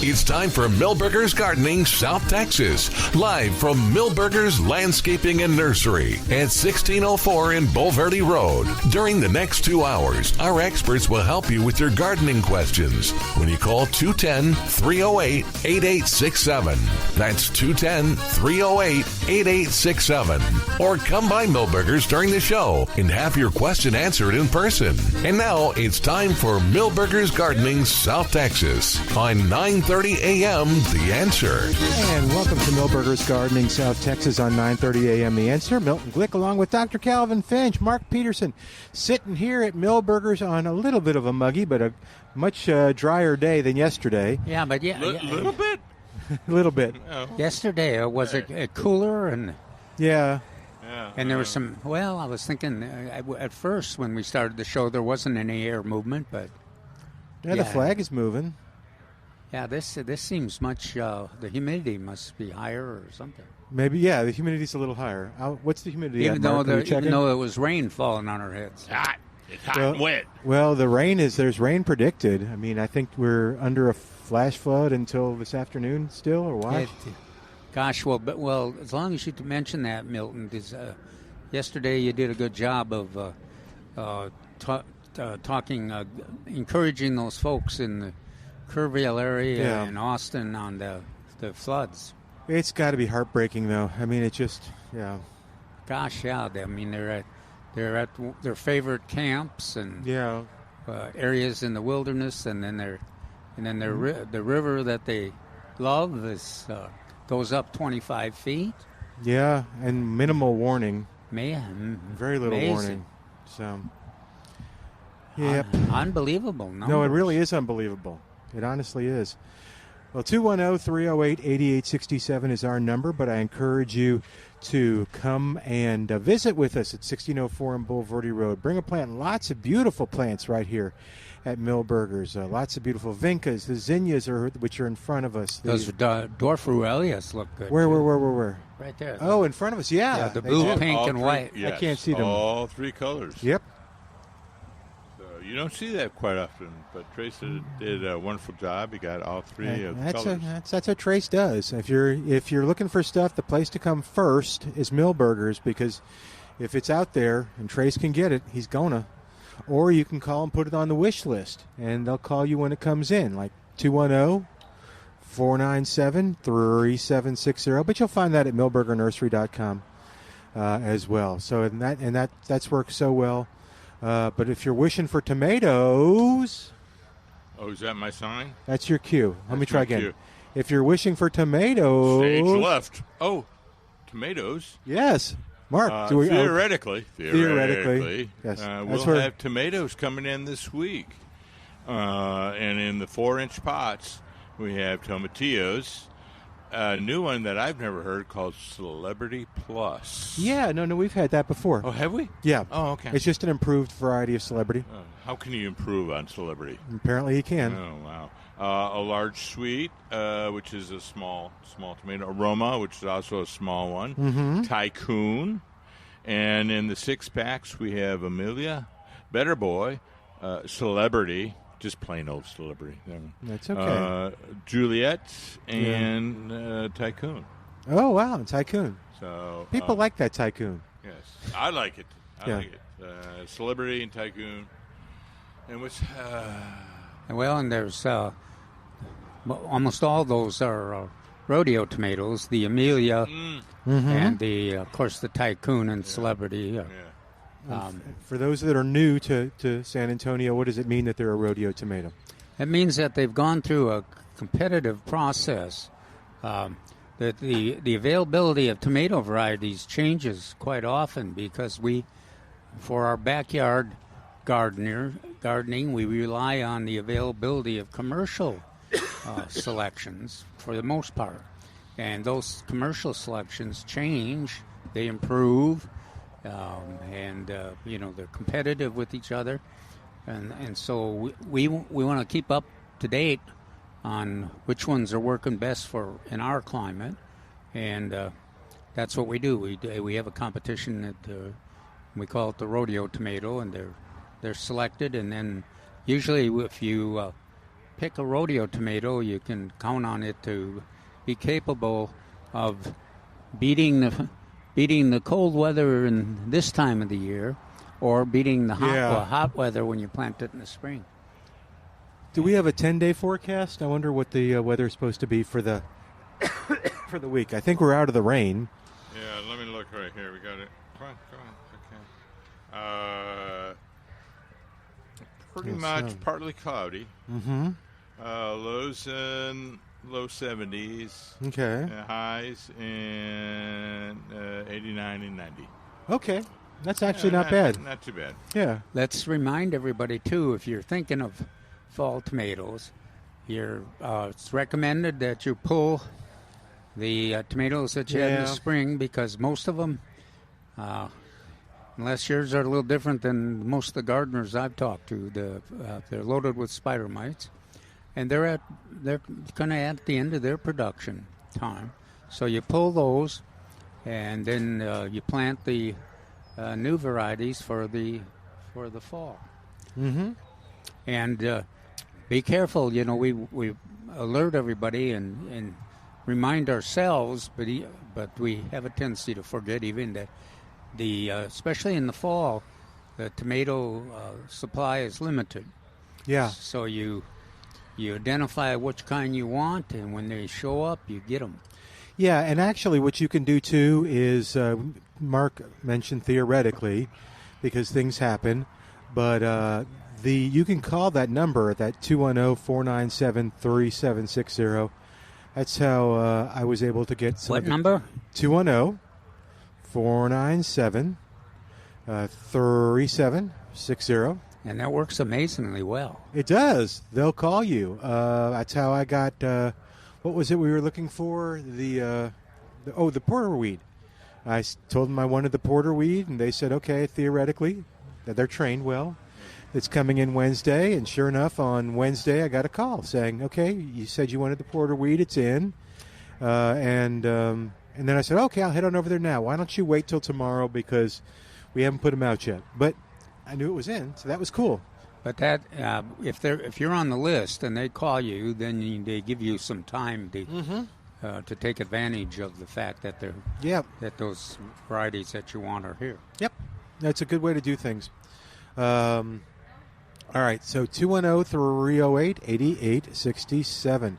It's time for Milberger's Gardening South Texas, live from Milberger's Landscaping and Nursery at 1604 in Bulverde Road. During the next 2 hours, our experts will help you with your gardening questions when you call 210-308-8867. That's 210-308-8867. Or come by Milberger's during the show and have your question answered in person. And now it's time for Milberger's Gardening South Texas on 9:30 a.m. The Answer. And welcome to Milberger's Gardening South Texas on 9:30 a.m. The Answer. Milton Glueck along with Dr. Calvin Finch, Mark Peterson, sitting here at Milberger's on a little bit of a muggy, but a much drier day than yesterday. Yeah, but Little bit. A little bit. Oh. yesterday was it cooler and Yeah. and there was some. Well, I was thinking at first when we started the show there wasn't any air movement, but Yeah, the flag is moving. yeah, this seems much. The humidity must be higher or something. Maybe, yeah, the humidity's a little higher. What's the humidity Even at, though Mark? Are you checking? even though it was rain falling on our heads. Hot. It's hot and wet. Well, there's rain predicted. I mean, I think we're under a flash flood until this afternoon still, or what? Gosh, well, as long as you mention that, Milton, because yesterday you did a good job of talking, encouraging those folks in the Kerrville area and Austin on the floods. It's got to be heartbreaking, though. I mean, it just, yeah. Gosh, yeah. I mean, they're at their favorite camps and areas in the wilderness, and then the river that they love goes up 25 feet. Yeah, and minimal warning. Man, Very little amazing. warning. So, yep. Unbelievable. No, it really is unbelievable. It honestly is. Well, 210-308-8867 is our number, but I encourage you to come and visit with us at 1604 in Bulverde Road. Bring a plant. Lots of beautiful plants right here at Milberger's. Lots of beautiful vincas. The zinnias, which are in front of us. Those Dorfruellias look good. Where? Right there. Oh, in front of us, yeah. The blue, pink, All and three, white. yes, I can't see them. All three colors. Yep. So you don't see that quite often, but Trace did a wonderful job. He got all three of the colors. That's what Trace does. If you're looking for stuff, the place to come first is Milberger's, because if it's out there and Trace can get it, he's gonna. Or you can call and put it on the wish list, and they'll call you when it comes in, like 210-497-3760. But you'll find that at milbergernursery.com as well. So that's worked so well. But if you're wishing for tomatoes, Oh, is that my sign? that's your cue. Let me That's try my again. cue. If you're wishing for tomatoes, Stage left. Oh, tomatoes. yes, Mark. Theoretically, yes. We'll have tomatoes coming in this week. And in the 4-inch pots, we have tomatillos. A new one that I've never heard called Celebrity Plus. Yeah, no, we've had that before. Oh, have we? Yeah. Oh, okay. It's just an improved variety of Celebrity. How can you improve on Celebrity? Apparently you can. Oh, wow. A large sweet, which is a small tomato. Aroma, which is also a small one. Mm-hmm. Tycoon. And in the 6-packs, we have Amelia, Better Boy, Celebrity, just plain old Celebrity. That's okay. Juliet, and Tycoon. Oh, wow, Tycoon. So People like that Tycoon. Yes, I like it. I Yeah. like it. Celebrity and Tycoon. And what's... Well, and there's almost all those are rodeo tomatoes. The Amelia and of course, the Tycoon and Celebrity. For those that are new to San Antonio, what does it mean that they're a rodeo tomato? It means that they've gone through a competitive process. That the availability of tomato varieties changes quite often because for our backyard gardening, we rely on the availability of commercial selections for the most part. And those commercial selections change, they improve, and they're competitive with each other. And so we want to keep up to date on which ones are working best in our climate. And that's what we do. We have a competition that we call it the rodeo tomato, and they're selected, and then usually if you pick a rodeo tomato, you can count on it to be capable of beating the cold weather in this time of the year, or beating the hot weather when you plant it in the spring. Do we have a 10-day forecast? I wonder what the weather is supposed to be for the for the week. I think we're out of the rain. Yeah, let me look right here. We got it. Come on. Okay. Pretty much partly cloudy. Mm-hmm. Lows in low 70s. Okay. Highs in 89 and 90. Okay. That's actually not bad. Not too bad. Yeah. Let's remind everybody, too, if you're thinking of fall tomatoes, it's recommended that you pull the tomatoes that you had in the spring, because most of them, unless yours are a little different than most of the gardeners I've talked to, they're loaded with spider mites, and they're kind of at the end of their production time. So you pull those, and then you plant the new varieties for the fall. Mm-hmm. And be careful. We alert everybody and remind ourselves, but we have a tendency to forget even that especially in the fall, the tomato supply is limited. Yeah. So you identify which kind you want, and when they show up, you get them. Yeah, and actually what you can do, too, is Mark mentioned theoretically, because things happen, but you can call that number, that 210-497-3760. That's how I was able to get some. What number? 210-497-3760. And that works amazingly well. It does. They'll call you. That's how I got, what was it we were looking for? The porterweed. I told them I wanted the porterweed, and they said, okay, theoretically, that they're trained well. It's coming in Wednesday, and sure enough, on Wednesday I got a call saying, okay, you said you wanted the porterweed, it's in. And then I said, okay, I'll head on over there now. Why don't you wait till tomorrow, because we haven't put them out yet. But I knew it was in, so that was cool. But that if you're on the list and they call you, then they give you some time to take advantage of the fact that that those varieties that you want are here. Yep, that's a good way to do things. All right, so 210-308-8867.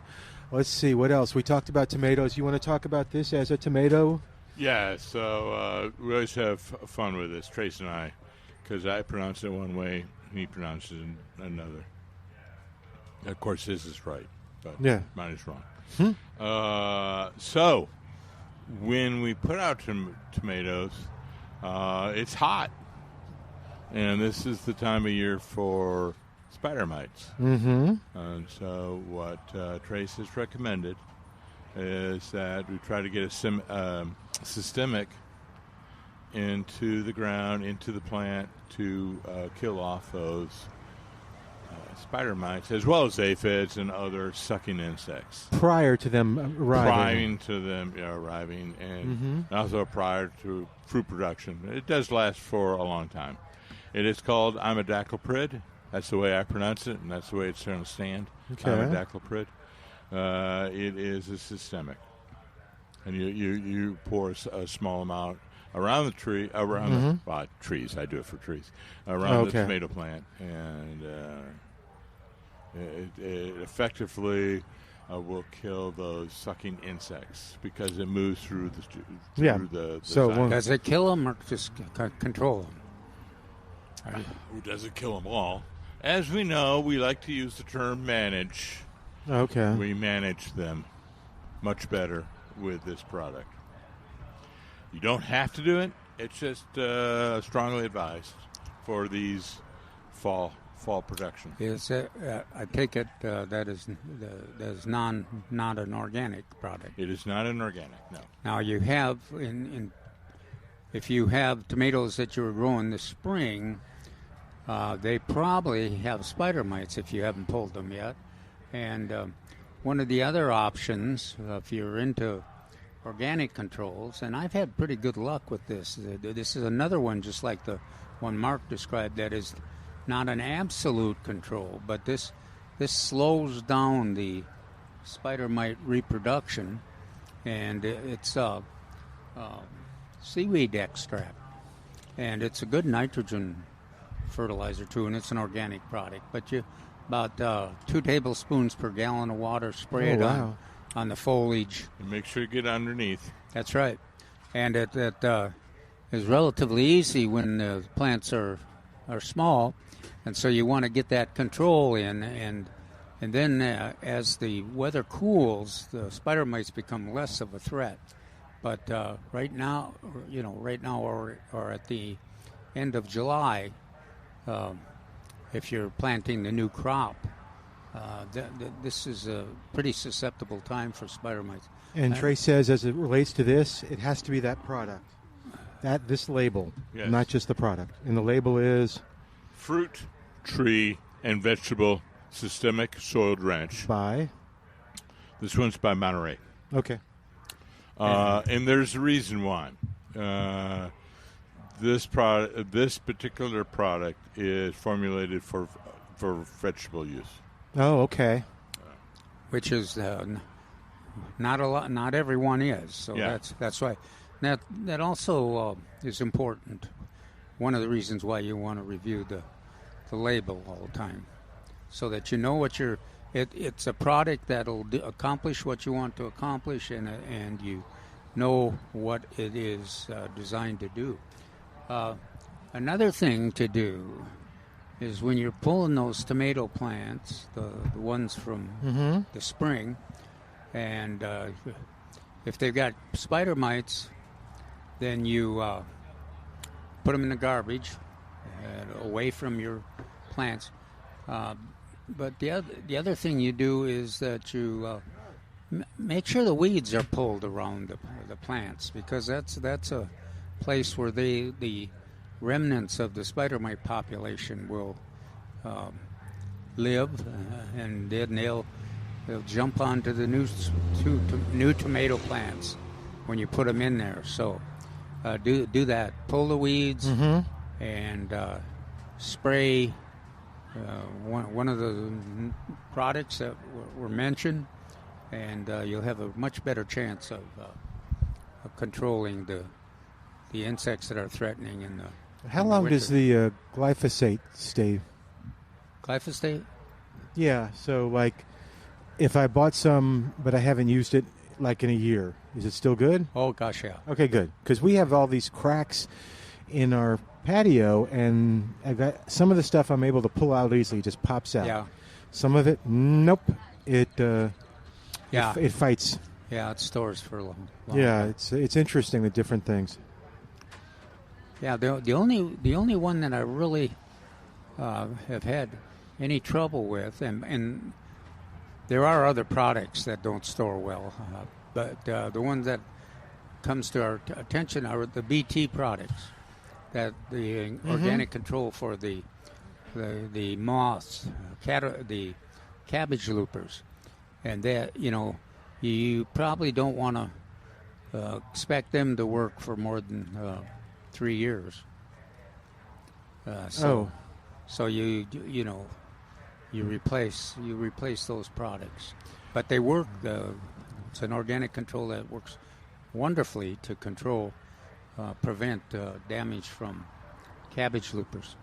Let's see, what else? We talked about tomatoes. You want to talk about this as a tomato? Yeah, so we always have fun with this, Trace and I, because I pronounce it one way, and he pronounces it another. Of course, his is right, but mine is wrong. So, when we put out tomatoes, it's hot. And this is the time of year for spider mites. Mm-hmm. And so what Trace has recommended is that we try to get a systemic into the ground, into the plant, to kill off those spider mites, as well as aphids and other sucking insects. Prior to them arriving. Arriving, and also prior to fruit production. It does last for a long time. It is called imidacloprid. That's the way I pronounce it, and that's the way it's going to stand. Okay. Imidacloprid. It is a systemic, and you pour a small amount around the tree, trees. I do it for trees around the tomato plant, and it effectively will kill those sucking insects because it moves through the so does it kill them or just control them? Does it kill them all? As we know, we like to use the term manage. Okay. We manage them much better with this product. You don't have to do it. It's just strongly advised for these fall production. I take it that is not an organic product. It is not an organic, no. Now you have if you have tomatoes that you were growing this spring, they probably have spider mites if you haven't pulled them yet. And one of the other options, if you're into organic controls, and I've had pretty good luck with this. This is another one, just like the one Mark described, that is not an absolute control, but this this slows down the spider mite reproduction, and it's seaweed extract, and it's a good nitrogen fertilizer too, and it's an organic product. But you about 2 tablespoons per gallon of water, spray it on the foliage. And make sure you get underneath. That's right, and it is relatively easy when the plants are small, and so you want to get that control in, and then as the weather cools, the spider mites become less of a threat. But right now or at the end of July, if you're planting the new crop, this is a pretty susceptible time for spider mites. And Trey says, as it relates to this, it has to be that product, this label, yes. Not just the product. And the label is fruit, tree, and vegetable systemic soil drench. by. This one's by Monterey. Okay. And there's a reason why. This particular product is formulated for vegetable use. Oh, okay. Which is not a lot. Not everyone is. So Yeah. that's why. That also is important. One of the reasons why you want to review the label all the time, so that you know what you're. It's a product that'll accomplish what you want to accomplish, and you know what it is designed to do. Another thing to do is when you're pulling those tomato plants, the ones from the spring, and if they've got spider mites, then you put them in the garbage away from your plants. But the other thing you do is that you make sure the weeds are pulled around the plants, because that's a place where the remnants of the spider mite population will live, and then they'll jump onto the new tomato plants when you put them in there. So do that. Pull the weeds and spray one of the products that were mentioned, and you'll have a much better chance of controlling the insects that are threatening in the. How long does the glyphosate stay? Glyphosate? Yeah, so like if I bought some but I haven't used it like in a year, is it still good? Oh, gosh, yeah. Okay, good. Because we have all these cracks in our patio, and I got some of the stuff I'm able to pull out easily, it just pops out. Yeah. Some of it, nope. It Yeah. it fights. Yeah, it stores for a long Yeah, time. it's interesting, the different things. Yeah, the only one that I really have had any trouble with, and there are other products that don't store well, but the ones that comes to our attention are the BT products, that the organic control for the moths, the cabbage loopers, and that you probably don't want to expect them to work for more than 3 years. So you replace those products, but they work. It's an organic control that works wonderfully to prevent damage from cabbage loopers.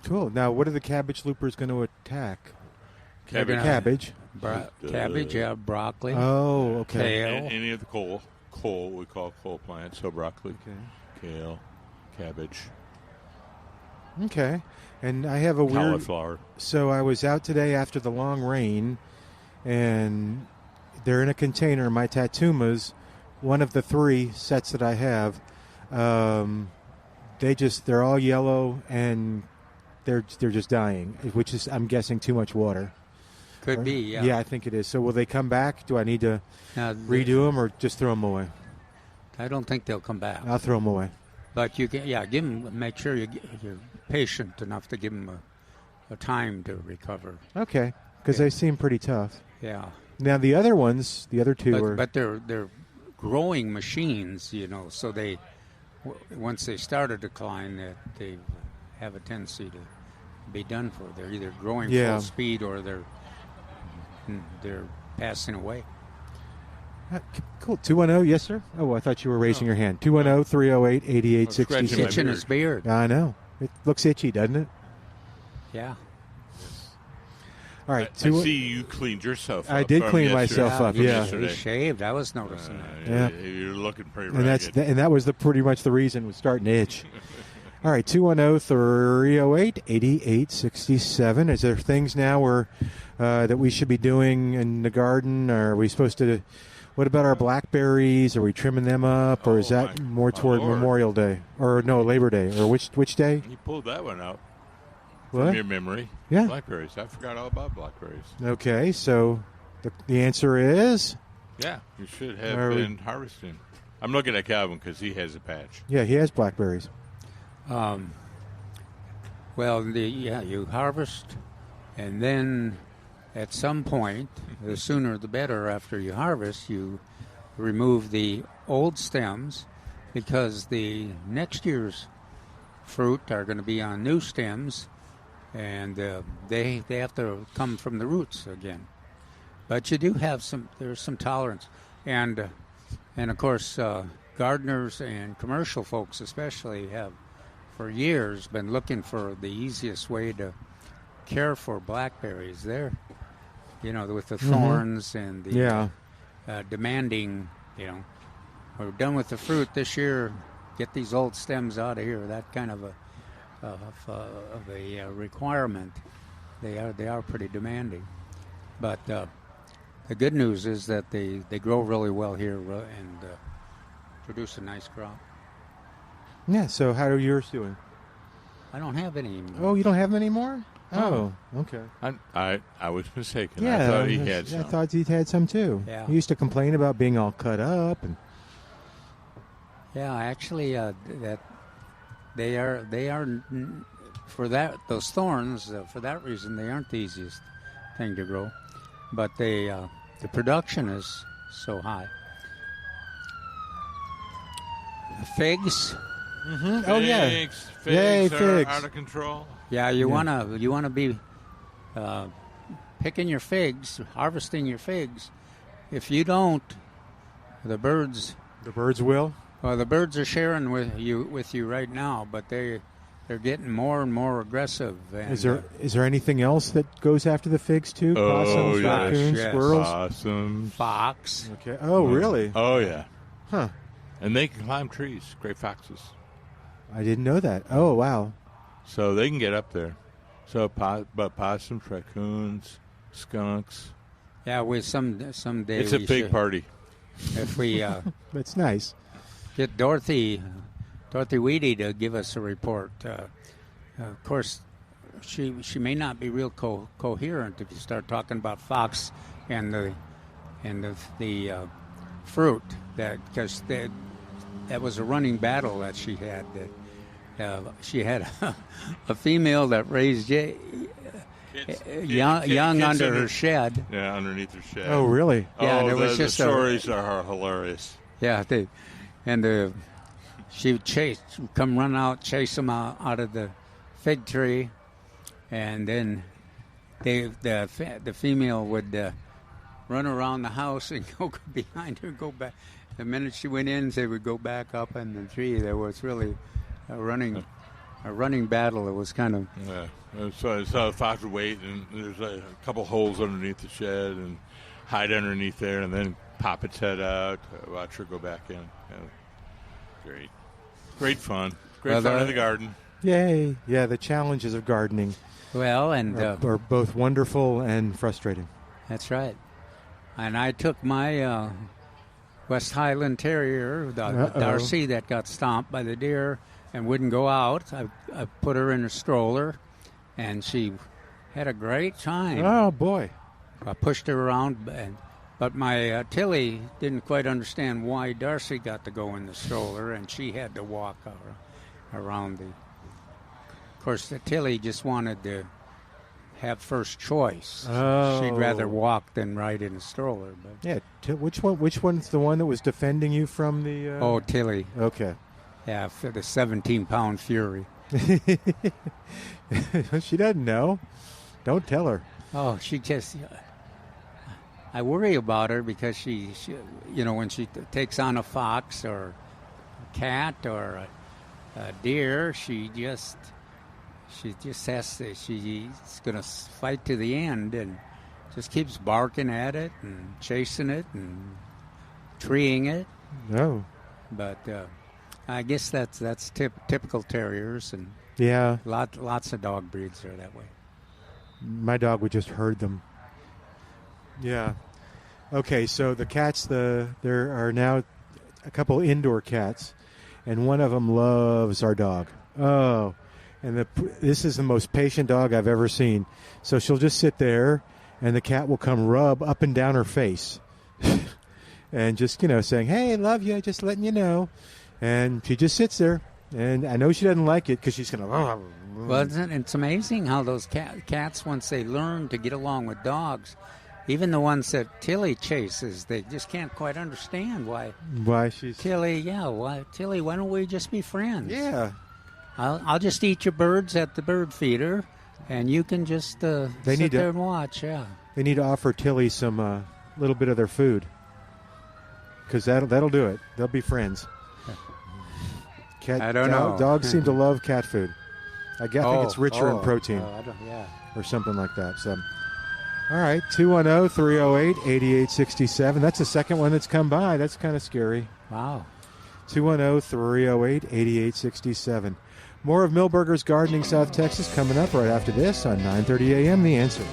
Cool. Now, what are the cabbage loopers going to attack? Cabbage. Cabbage, yeah, broccoli. Oh, okay. Kale. Any of the coal we call coal plants, so broccoli, kale, cabbage, Okay. And I have a weird. cauliflower. So I was out today after the long rain, and they're in a container. My Tatumas, one of the 3 sets that I have, they're all yellow, and they're just dying, which is, I'm guessing, too much water. Could be, yeah. Yeah, I think it is. So will they come back? Do I need to Now, redo them or just throw them away? I don't think they'll come back. I'll throw them away. But you can, give them. Make sure you're patient enough to give them a time to recover. Okay, because they seem pretty tough. Yeah. Now the other ones, the other 2 are. But they're growing machines, so they once they start a decline, that they have a tendency to be done for. They're either growing Yeah. full speed or they're passing away. Cool. 210, yes, sir? Oh, I thought you were raising your hand. 210-308-8867. Scratching my Itching his beard. I know. It looks itchy, doesn't it? Yeah. All right. I see you cleaned yourself up. I did from clean yesterday. myself up, From yeah. He yesterday. shaved. I was noticing that. Yeah. You're looking pretty And ragged. that was pretty much the reason it was starting to itch. All right, 210-308-8867. Is there things now that we should be doing in the garden? Or are we supposed to? What about our blackberries? Are we trimming them up, or is that more toward Lord. Memorial Day, or no, Labor Day, or which day? You pulled that one out What? from your memory. Yeah. Blackberries. I forgot all about blackberries. Okay, so the answer is Yeah, you should have Are we- been harvesting. I'm looking at Calvin because he has a patch. yeah, he has blackberries. Well, you harvest, and then at some point, the sooner the better after you harvest, you remove the old stems because the next year's fruit are going to be on new stems, and they have to come from the roots again. But you do have there's some tolerance, and of course gardeners and commercial folks especially have for years been looking for the easiest way to care for blackberries. They're, with the thorns and the demanding, we're done with the fruit this year. Get these old stems out of here. That kind of a requirement. They are pretty demanding, but the good news is that they grow really well here and produce a nice crop. Yeah. So how are yours doing? I don't have any. Oh, you don't have them anymore? Oh, okay. I was mistaken. Yeah, I thought he had some. I thought he'd had some too. Yeah. He used to complain about being all cut up, and Yeah, actually, that they are for those thorns. For that reason, they aren't the easiest thing to grow, but the production is so high. Figs. oh yeah, Figs Yay, are figs. out of control. Yeah, you wanna be picking your figs, harvesting your figs. If you don't, the birds. the birds will. Well, the birds are sharing with you right now, but they're getting more and more aggressive. And, Is there anything else that goes after the figs too? Possums, yes. raccoons, Yes. squirrels. Possums. fox? Okay. Oh, really? Oh yeah. Huh. And they can climb trees. Great foxes. I didn't know that. Oh, wow. So they can get up there. So, but possums, raccoons, skunks. Yeah, with some day It's a we big should- party. If we That's nice. get Dorothy Weedy to give us a report. Of course, she may not be real coherent if you start talking about fox and the fruit, because that was a running battle that she had. She had a female that raised young under her shed. Yeah, underneath her shed. Oh, really? Yeah, oh, there was the just stories are hilarious. Yeah, she would come run out, chase them out of the fig tree, and then the female would run around the house and go behind her, go back. The minute she went in, they would go back up in the tree. There was really a running battle. It was kind of Yeah. So the fox would wait, and there's a couple holes underneath the shed, and hide underneath there, and then pop its head out. Watch her go back in. Yeah. Great fun. Great fun in the garden. Yay. Yeah, the challenges of gardening well, and are both wonderful and frustrating. that's right. And I took my West Highland Terrier, the Darcy, that got stomped by the deer and wouldn't go out. I put her in a stroller, and she had a great time. Oh, boy. I pushed her around, but my Tilly didn't quite understand why Darcy got to go in the stroller, and she had to walk around the... Of course, the Tilly just wanted to have first choice. Oh. She'd rather walk than ride in a stroller. But Yeah. Which one's the one that was defending you from the... Oh, Tilly. Okay. Yeah, for the 17-pound Fury. She doesn't know. Don't tell her. Oh, she just. I worry about her because she when she takes on a fox or a cat or a deer, she just has to. She's going to fight to the end and just keeps barking at it and chasing it and treeing it. No. But I guess that's typical terriers, and Yeah. lots of dog breeds are that way. My dog would just herd them. Yeah. Okay, so the cats, there are now a couple indoor cats, and one of them loves our dog. Oh, and this is the most patient dog I've ever seen. So she'll just sit there, and the cat will come rub up and down her face. And just, saying, hey, I love you, just letting you know. And she just sits there. And I know she doesn't like it because she's going to... Well, it's amazing how those cats, once they learn to get along with dogs, even the ones that Tilly chases, they just can't quite understand why she's... Tilly, Tilly, why don't we just be friends? Yeah. I'll just eat your birds at the bird feeder, and you can just sit there and watch, yeah. They need to offer Tilly some little bit of their food. Because that'll do it. They'll be friends. I don't know. Dogs seem to love cat food. I think it's richer in protein. Yeah. Or something like that. So, all right, 210-308-8867. That's the second one that's come by. That's kind of scary. Wow. 210-308-8867. More of Milberger's Gardening South Texas coming up right after this on 9:30 a.m. The Answer.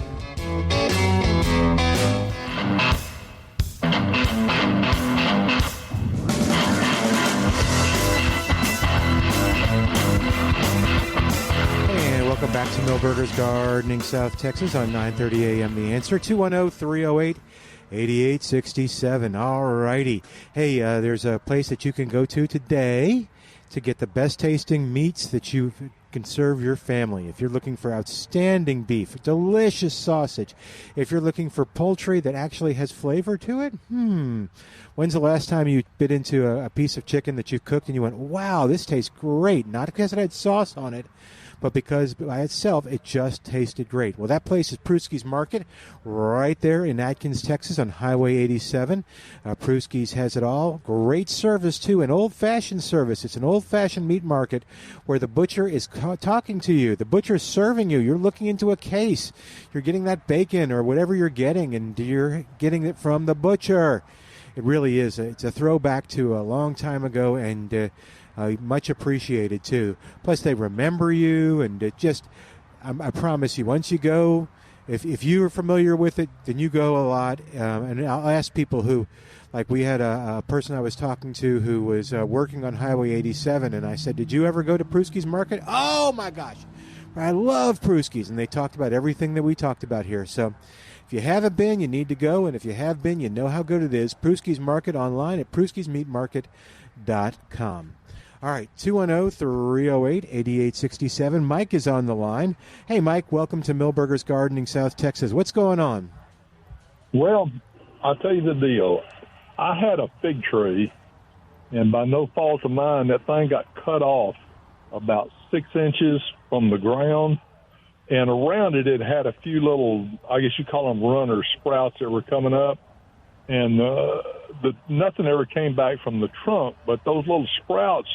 Welcome back to Milberger's Gardening South Texas on 9:30 a.m. The Answer, 210-308-8867. All righty. Hey, there's a place that you can go to today to get the best tasting meats that you can serve your family. If you're looking for outstanding beef, delicious sausage, if you're looking for poultry that actually has flavor to it, when's the last time you bit into a piece of chicken that you cooked and you went, wow, this tastes great, not because it had sauce on it, but because by itself, it just tasted great. Well, that place is Prusky's Market, right there in Atkins, Texas, on Highway 87. Prusky's has it all. Great service, too, an old-fashioned service. It's an old-fashioned meat market where the butcher is talking to you. The butcher is serving you. You're looking into a case. You're getting that bacon or whatever you're getting, and you're getting it from the butcher. It really is. It's a throwback to a long time ago, and much appreciated, too. Plus, they remember you, and it just, I promise you, once you go, if you're familiar with it, then you go a lot. And I'll ask people who, like we had a person I was talking to who was working on Highway 87, and I said, did you ever go to Prusky's Market? Oh, my gosh. I love Prusky's, and they talked about everything that we talked about here. So if you haven't been, you need to go, and if you have been, you know how good it is. Prusky's Market online at pruskysmeatmarket.com. All right, 210-308-8867. Mike is on the line. Hey, Mike, welcome to Milberger's Gardening, South Texas. What's going on? Well, I'll tell you the deal. I had a fig tree, and by no fault of mine, that thing got cut off about 6 inches from the ground, and around it, it had a few little, I guess you call them runner sprouts that were coming up, and nothing ever came back from the trunk, but those little sprouts,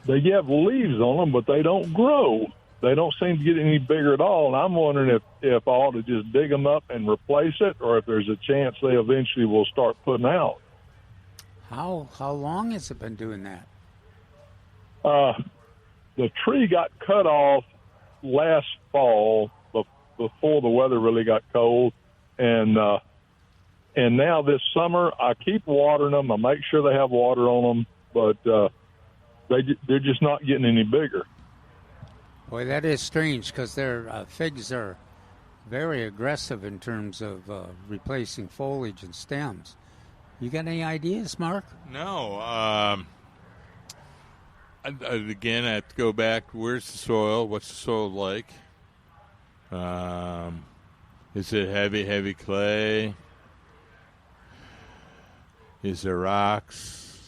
they have leaves on them, but they don't grow. They don't seem to get any bigger at all, and I'm wondering if I ought to just dig them up and replace it, or if there's a chance they eventually will start putting out. How long has it been doing that? The tree got cut off last fall before the weather really got cold, and now this summer I keep watering them. I make sure they have water on them, but they're just not getting any bigger. Boy, that is strange because their figs are very aggressive in terms of replacing foliage and stems. You got any ideas, Mark? No. Again, I have to go back. Where's the soil? What's the soil like? Is it heavy clay? Is there rocks?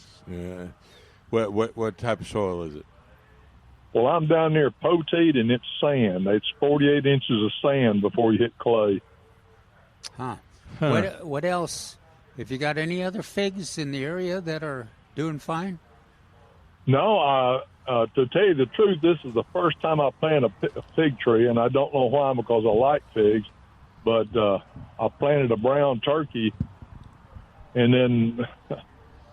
What type of soil is it? Well, I'm down near Poteet, and it's sand. It's 48 inches of sand before you hit clay. Huh. What else? Have you got any other figs in the area that are doing fine? No, to tell you the truth, this is the first time I planted a fig tree, and I don't know why, because I like figs. But I planted a brown turkey, and then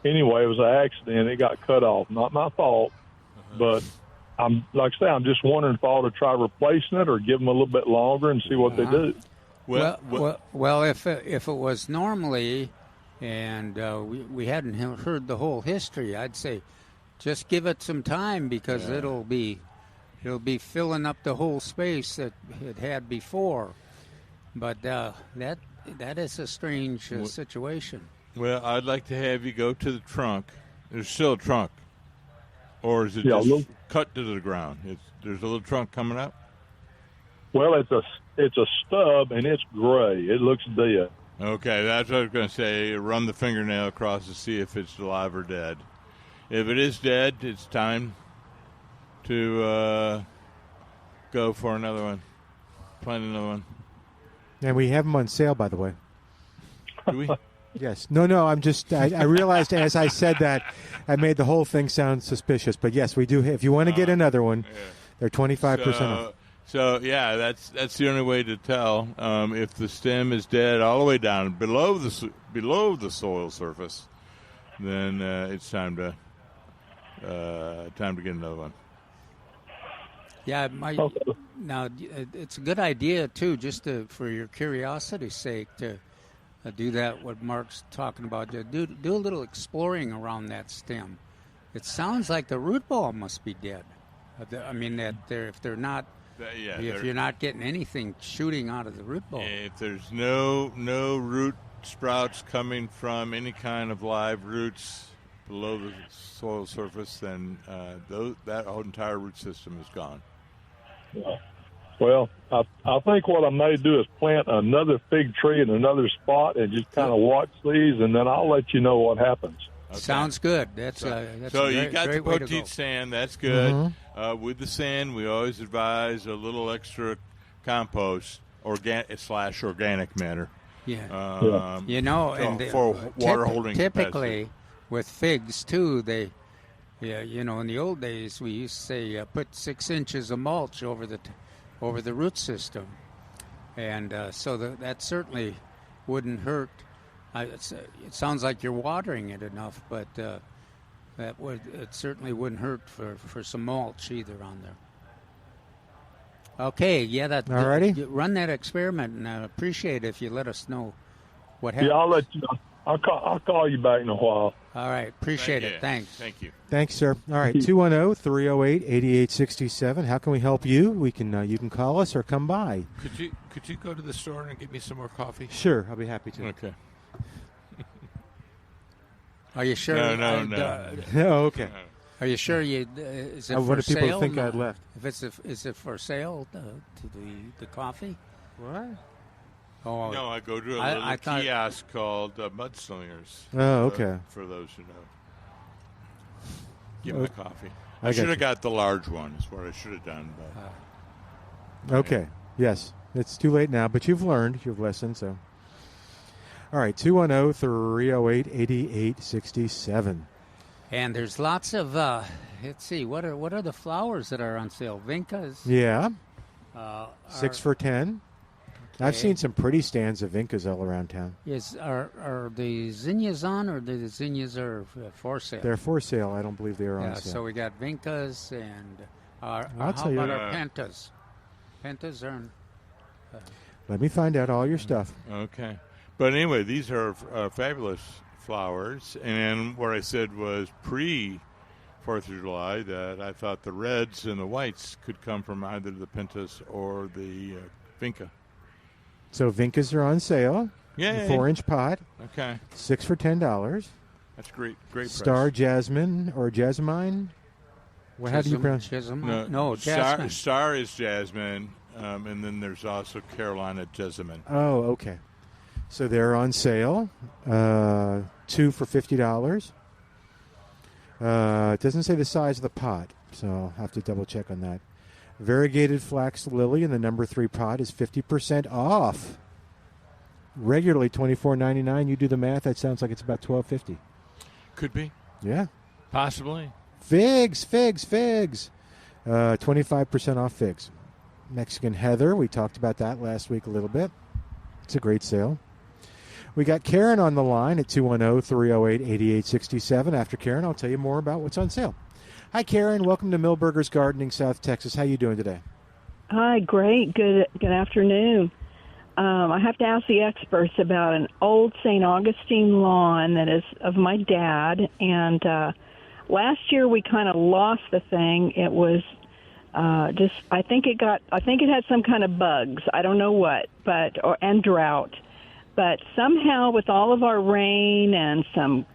anyway, it was an accident. It got cut off. Not my fault, but I'm just wondering if I ought to try replacing it or give them a little bit longer and see what they do. Well, if it was normally, and we hadn't heard the whole history, I'd say just give it some time, because it'll be filling up the whole space that it had before. But that is a strange situation. Well, I'd like to have you go to the trunk. There's still a trunk, or is it cut to the ground? There's a little trunk coming up. Well, it's a stub, and it's gray. It looks dead. Okay, that's what I was going to say. Run the fingernail across to see if it's alive or dead. If it is dead, it's time to go for another one. Plant another one. And we have them on sale, by the way. Do we? Yes. No, I'm just, I realized as I said that, I made the whole thing sound suspicious. But yes, we do. If you want to get another one, they're 25% off. So, yeah, that's the only way to tell if the stem is dead all the way down below the soil surface. Then it's time to get another one. Yeah, now it's a good idea too, just for your curiosity's sake, to do that. What Mark's talking about, do a little exploring around that stem. It sounds like the root ball must be dead. I mean, if they're not. If you're not getting anything shooting out of the root ball. If there's no root sprouts coming from any kind of live roots below the soil surface, then that whole entire root system is gone. Well, I think what I may do is plant another fig tree in another spot and just kind of watch these, and then I'll let you know what happens. Okay. Sounds good. That's so a great, you got the great Poteet sand. That's good. Mm-hmm. With the sand, we always advise a little extra compost, organic matter. Yeah. For water holding typically capacity. With figs too, in the old days we used to say put 6 inches of mulch over the root system, and so that certainly wouldn't hurt. It sounds like you're watering it enough, but it certainly wouldn't hurt for some mulch either on there. Okay, Alrighty. Run that experiment, and I appreciate it if you let us know what happens. Yeah, I'll let you know. I'll call you back in a while. All right, appreciate it. Thanks. Thank you. Thanks, sir. All right, 210-308-8867. How can we help you? We can. You can call us or come by. Could you go to the store and get me some more coffee? Sure, I'll be happy to. Okay. Are you sure? No. No, okay. Are you sure is it for What do people sale? think I'd left? Is it for sale to the coffee? What? Oh, no, I go to a little kiosk called Mudslingers. Oh, okay. For those who know. Get my coffee. I should have got the large one. Is what I should have done. But okay. Yes. It's too late now, but you've learned. You've listened, so. All right, 210-308-8867. And there's lots of, let's see, what are the flowers that are on sale? Vincas? Yeah. 6 for $10. Okay. I've seen some pretty stands of Vincas all around town. Are the zinnias on, or the zinnias are for sale? They're for sale. I don't believe they are on sale. So we got Vincas and how about our Pentas? Pentas are on. Let me find out all your stuff. Okay. But anyway, these are fabulous flowers. And what I said was pre-4th of July that I thought the reds and the whites could come from either the Pentas or the Vinca. So Vincas are on sale. Yeah. 4-inch pot. Okay. 6 for $10. That's great price. Star Jasmine or Jasmine. Well, how do you pronounce it? No, Jasmine. Star is Jasmine, and then there's also Carolina Jessamine. Oh, okay. So they're on sale. 2 for $50. It doesn't say the size of the pot. So I'll have to double check on that. Variegated flax lily in the number 3 pot is 50% off. Regularly $24.99. You do the math. That sounds like it's about $12.50. Could be. Yeah. Possibly. Figs. 25% off figs. Mexican heather. We talked about that last week a little bit. It's a great sale. We got Karen on the line at 210-308-8867. After Karen, I'll tell you more about what's on sale. Hi, Karen. Welcome to Milberger's Gardening, South Texas. How you doing today? Hi, great. Good afternoon. I have to ask the experts about an old St. Augustine lawn that is of my dad. And last year we kind of lost the thing. It was I think it had some kind of bugs. I don't know what, and drought. But somehow with all of our rain and some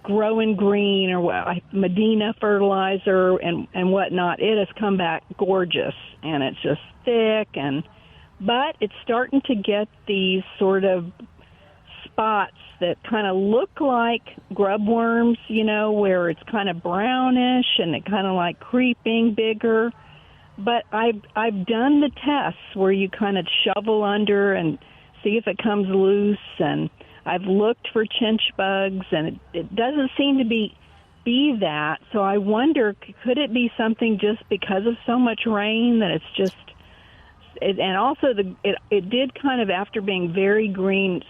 growing green or Medina fertilizer and whatnot, it has come back gorgeous, and it's just thick, but it's starting to get these sort of spots that kind of look like grub worms, where it's kind of brownish and it kind of like creeping bigger. But I've done the tests where you kind of shovel under and see if it comes loose, and I've looked for chinch bugs, and it doesn't seem to be that. So I wonder, could it be something just because of so much rain that it's just? And also, it did kind of, after being very green,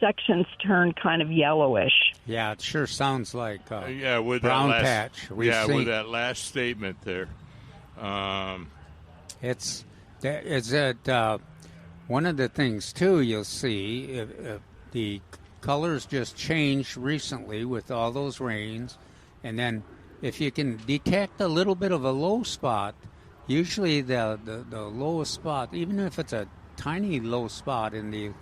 sections turned kind of yellowish. Yeah, it sure sounds like with brown that last, patch. With that last statement there. It's that one of the things, too, you'll see, if the colors just changed recently with all those rains, and then if you can detect a little bit of a low spot, usually the lowest spot, even if it's a tiny low spot in the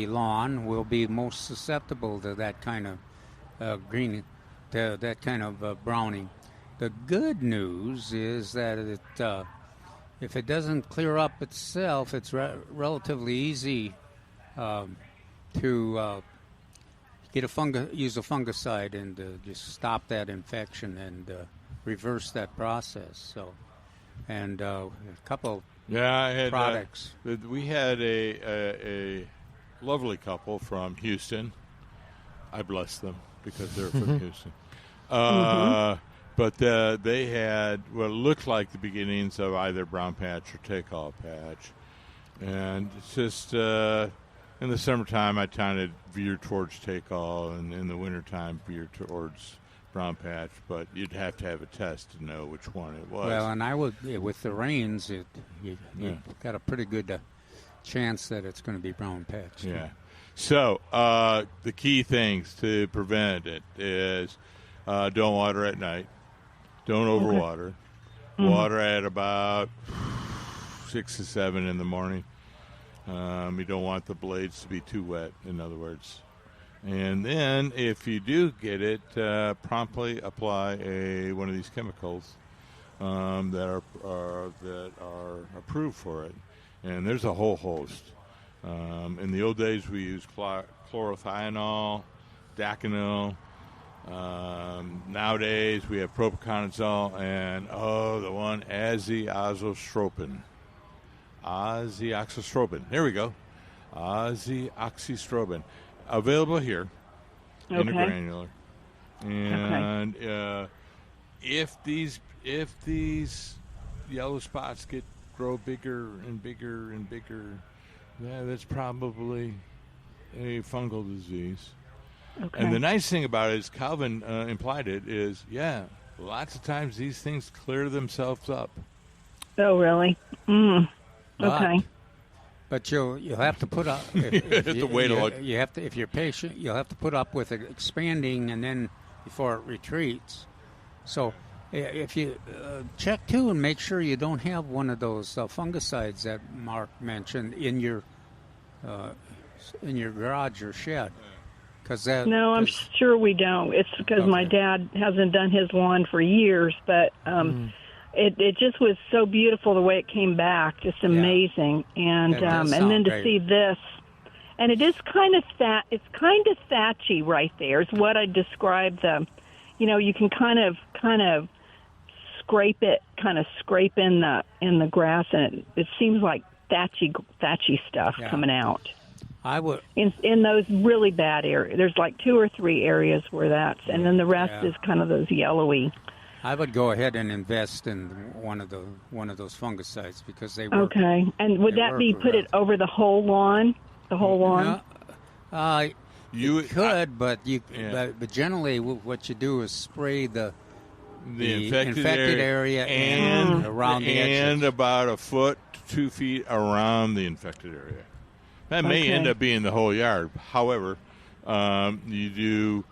lawn, will be most susceptible to that kind of green, to that kind of browning. The good news is that if it doesn't clear up itself, it's relatively easy to use a fungicide and just stop that infection and reverse that process. So, and a couple I had products. We had a lovely couple from Houston. I bless them because they're from Houston. But they had what looked like the beginnings of either brown patch or take-all patch. And it's just in the summertime I kind of veer towards take-all, and in the wintertime veer towards brown patch. But you'd have to have a test to know which one it was. Well, and I would, with the rains, you've got a pretty good chance that it's going to be brown patch. Yeah. So the key things to prevent it is don't water at night. Don't overwater. Okay. Water at about 6 to 7 in the morning. You don't want the blades to be too wet, in other words. And then if you do get it, promptly apply one of these chemicals that are approved for it. And there's a whole host. In the old days, we used chlorothianol, daconil. Nowadays, we have propiconazole and, the one, azoxystrobin. There we go. Azoxystrobin. Available here in a granular. And if these yellow spots grow bigger and bigger and bigger, that's probably a fungal disease. Okay. And the nice thing about it is, Calvin implied it, is, lots of times these things clear themselves up. Oh, really? Okay. But you'll have to put up. If you're patient, you'll have to put up with it expanding, and then before it retreats. So if you check too and make sure you don't have one of those fungicides that Mark mentioned in your garage or shed. No, I'm sure we don't. It's because my dad hasn't done his lawn for years, but it just was so beautiful the way it came back, just amazing. And then to see this, and it is kind of it's kind of thatchy right there. Is what I described you can kind of scrape it, kind of scrape in the grass, and it seems like thatchy stuff coming out. I would in those really bad areas. There's like 2 or 3 areas where that's, and then the rest is kind of those yellowy. I would go ahead and invest in one of those fungicides because they work. Okay, and would that be put it over the whole lawn? The whole lawn? You could, but generally what you do is spray the infected area and around the edges. And about a foot to 2 feet around the infected area. That may end up being the whole yard. However, you do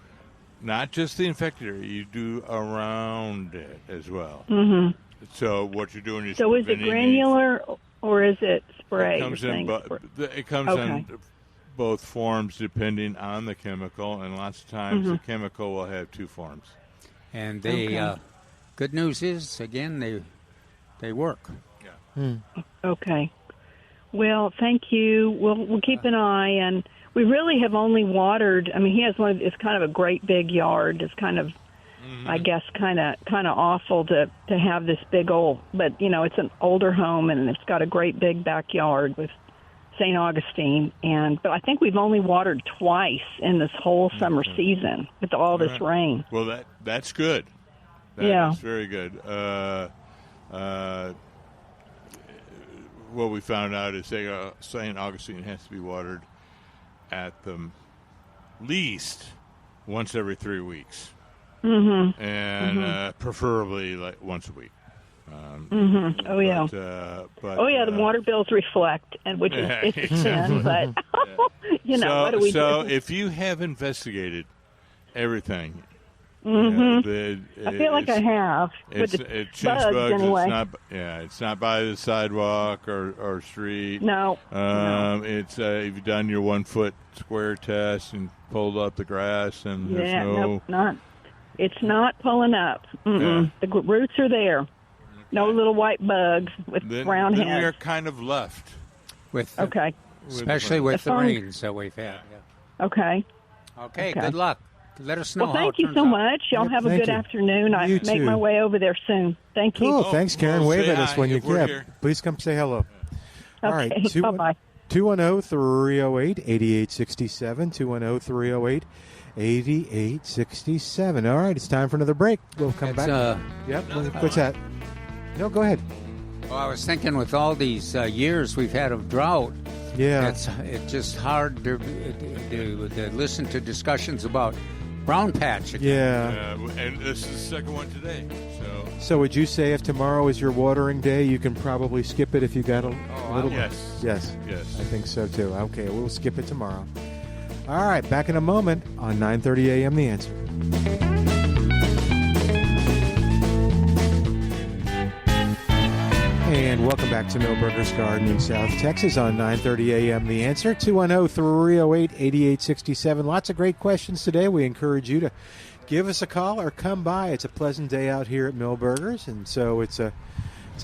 not just the infected area, you do around it as well. Mm-hmm. So what you're doing is... So is it granular or is it spray? It comes in both forms depending on the chemical, and lots of times the chemical will have 2 forms. And they, good news is, again, they work. Yeah. Okay. Well, thank you. We'll keep an eye, and we really have only watered. I mean, he has it's kind of a great big yard. It's kind of, I guess, kind of awful to have this big old, but it's an older home, and it's got a great big backyard with St. Augustine, but I think we've only watered twice in this whole summer season with all this rain. Well, that's good. That's very good. What we found out is St. Augustine has to be watered at the least once every 3 weeks, and preferably like once a week. The water bills reflect, and which is it's sin, but what do we do? So if you have investigated everything, I feel like I have. It's bugs anyway. It's not by the sidewalk or street. No. It's you've done your 1 foot square test and pulled up the grass, and there's no. It's not pulling up. The roots are there. No little white bugs with brown heads. Then we are kind of left. Especially with the rains that we've had. Yeah. Okay. Good luck. Let us know. Well, thank you so much. Y'all have a good afternoon. I make my way over there soon. Thank you. Cool. Thanks, Karen. Wave at us when you get. Please come say hello. All right. Bye-bye. 210-308-8867. 210-308-8867. All right. It's time for another break. We'll come back. What's that? No, go ahead. Well, I was thinking with all these years we've had of drought, it's just hard to listen to discussions about brown patch again. Yeah, and this is the second one today. So would you say if tomorrow is your watering day, you can probably skip it if you got a little? Yes. I think so too. Okay, we'll skip it tomorrow. All right, back in a moment on 9:30 a.m. The Answer. And welcome back to Milberger's Garden in South Texas on 9:30 a.m. The Answer. 210-308-8867. Lots of great questions today. We encourage you to give us a call or come by. It's a pleasant day out here at Milberger's, and so it's a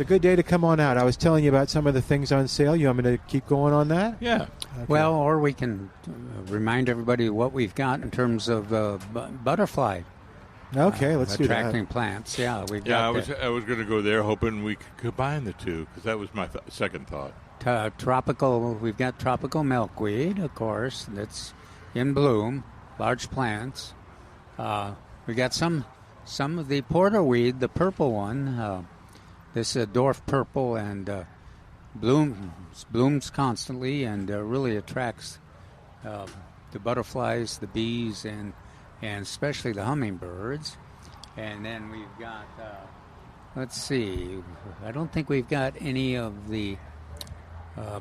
good day to come on out. I was telling you about some of the things on sale. You want me to keep going on that? Yeah. Okay. Well, or we can remind everybody what we've got in terms of butterfly. Okay, let's do that. Attracting plants, we've got. I was going to go there, hoping we could combine the two, because that was my second thought. We've got tropical milkweed, of course, that's in bloom, large plants. We got some of the porterweed, the purple one. This dwarf purple and blooms constantly and really attracts the butterflies, the bees, and especially the hummingbirds. And then we've got, let's see, I don't think we've got any of the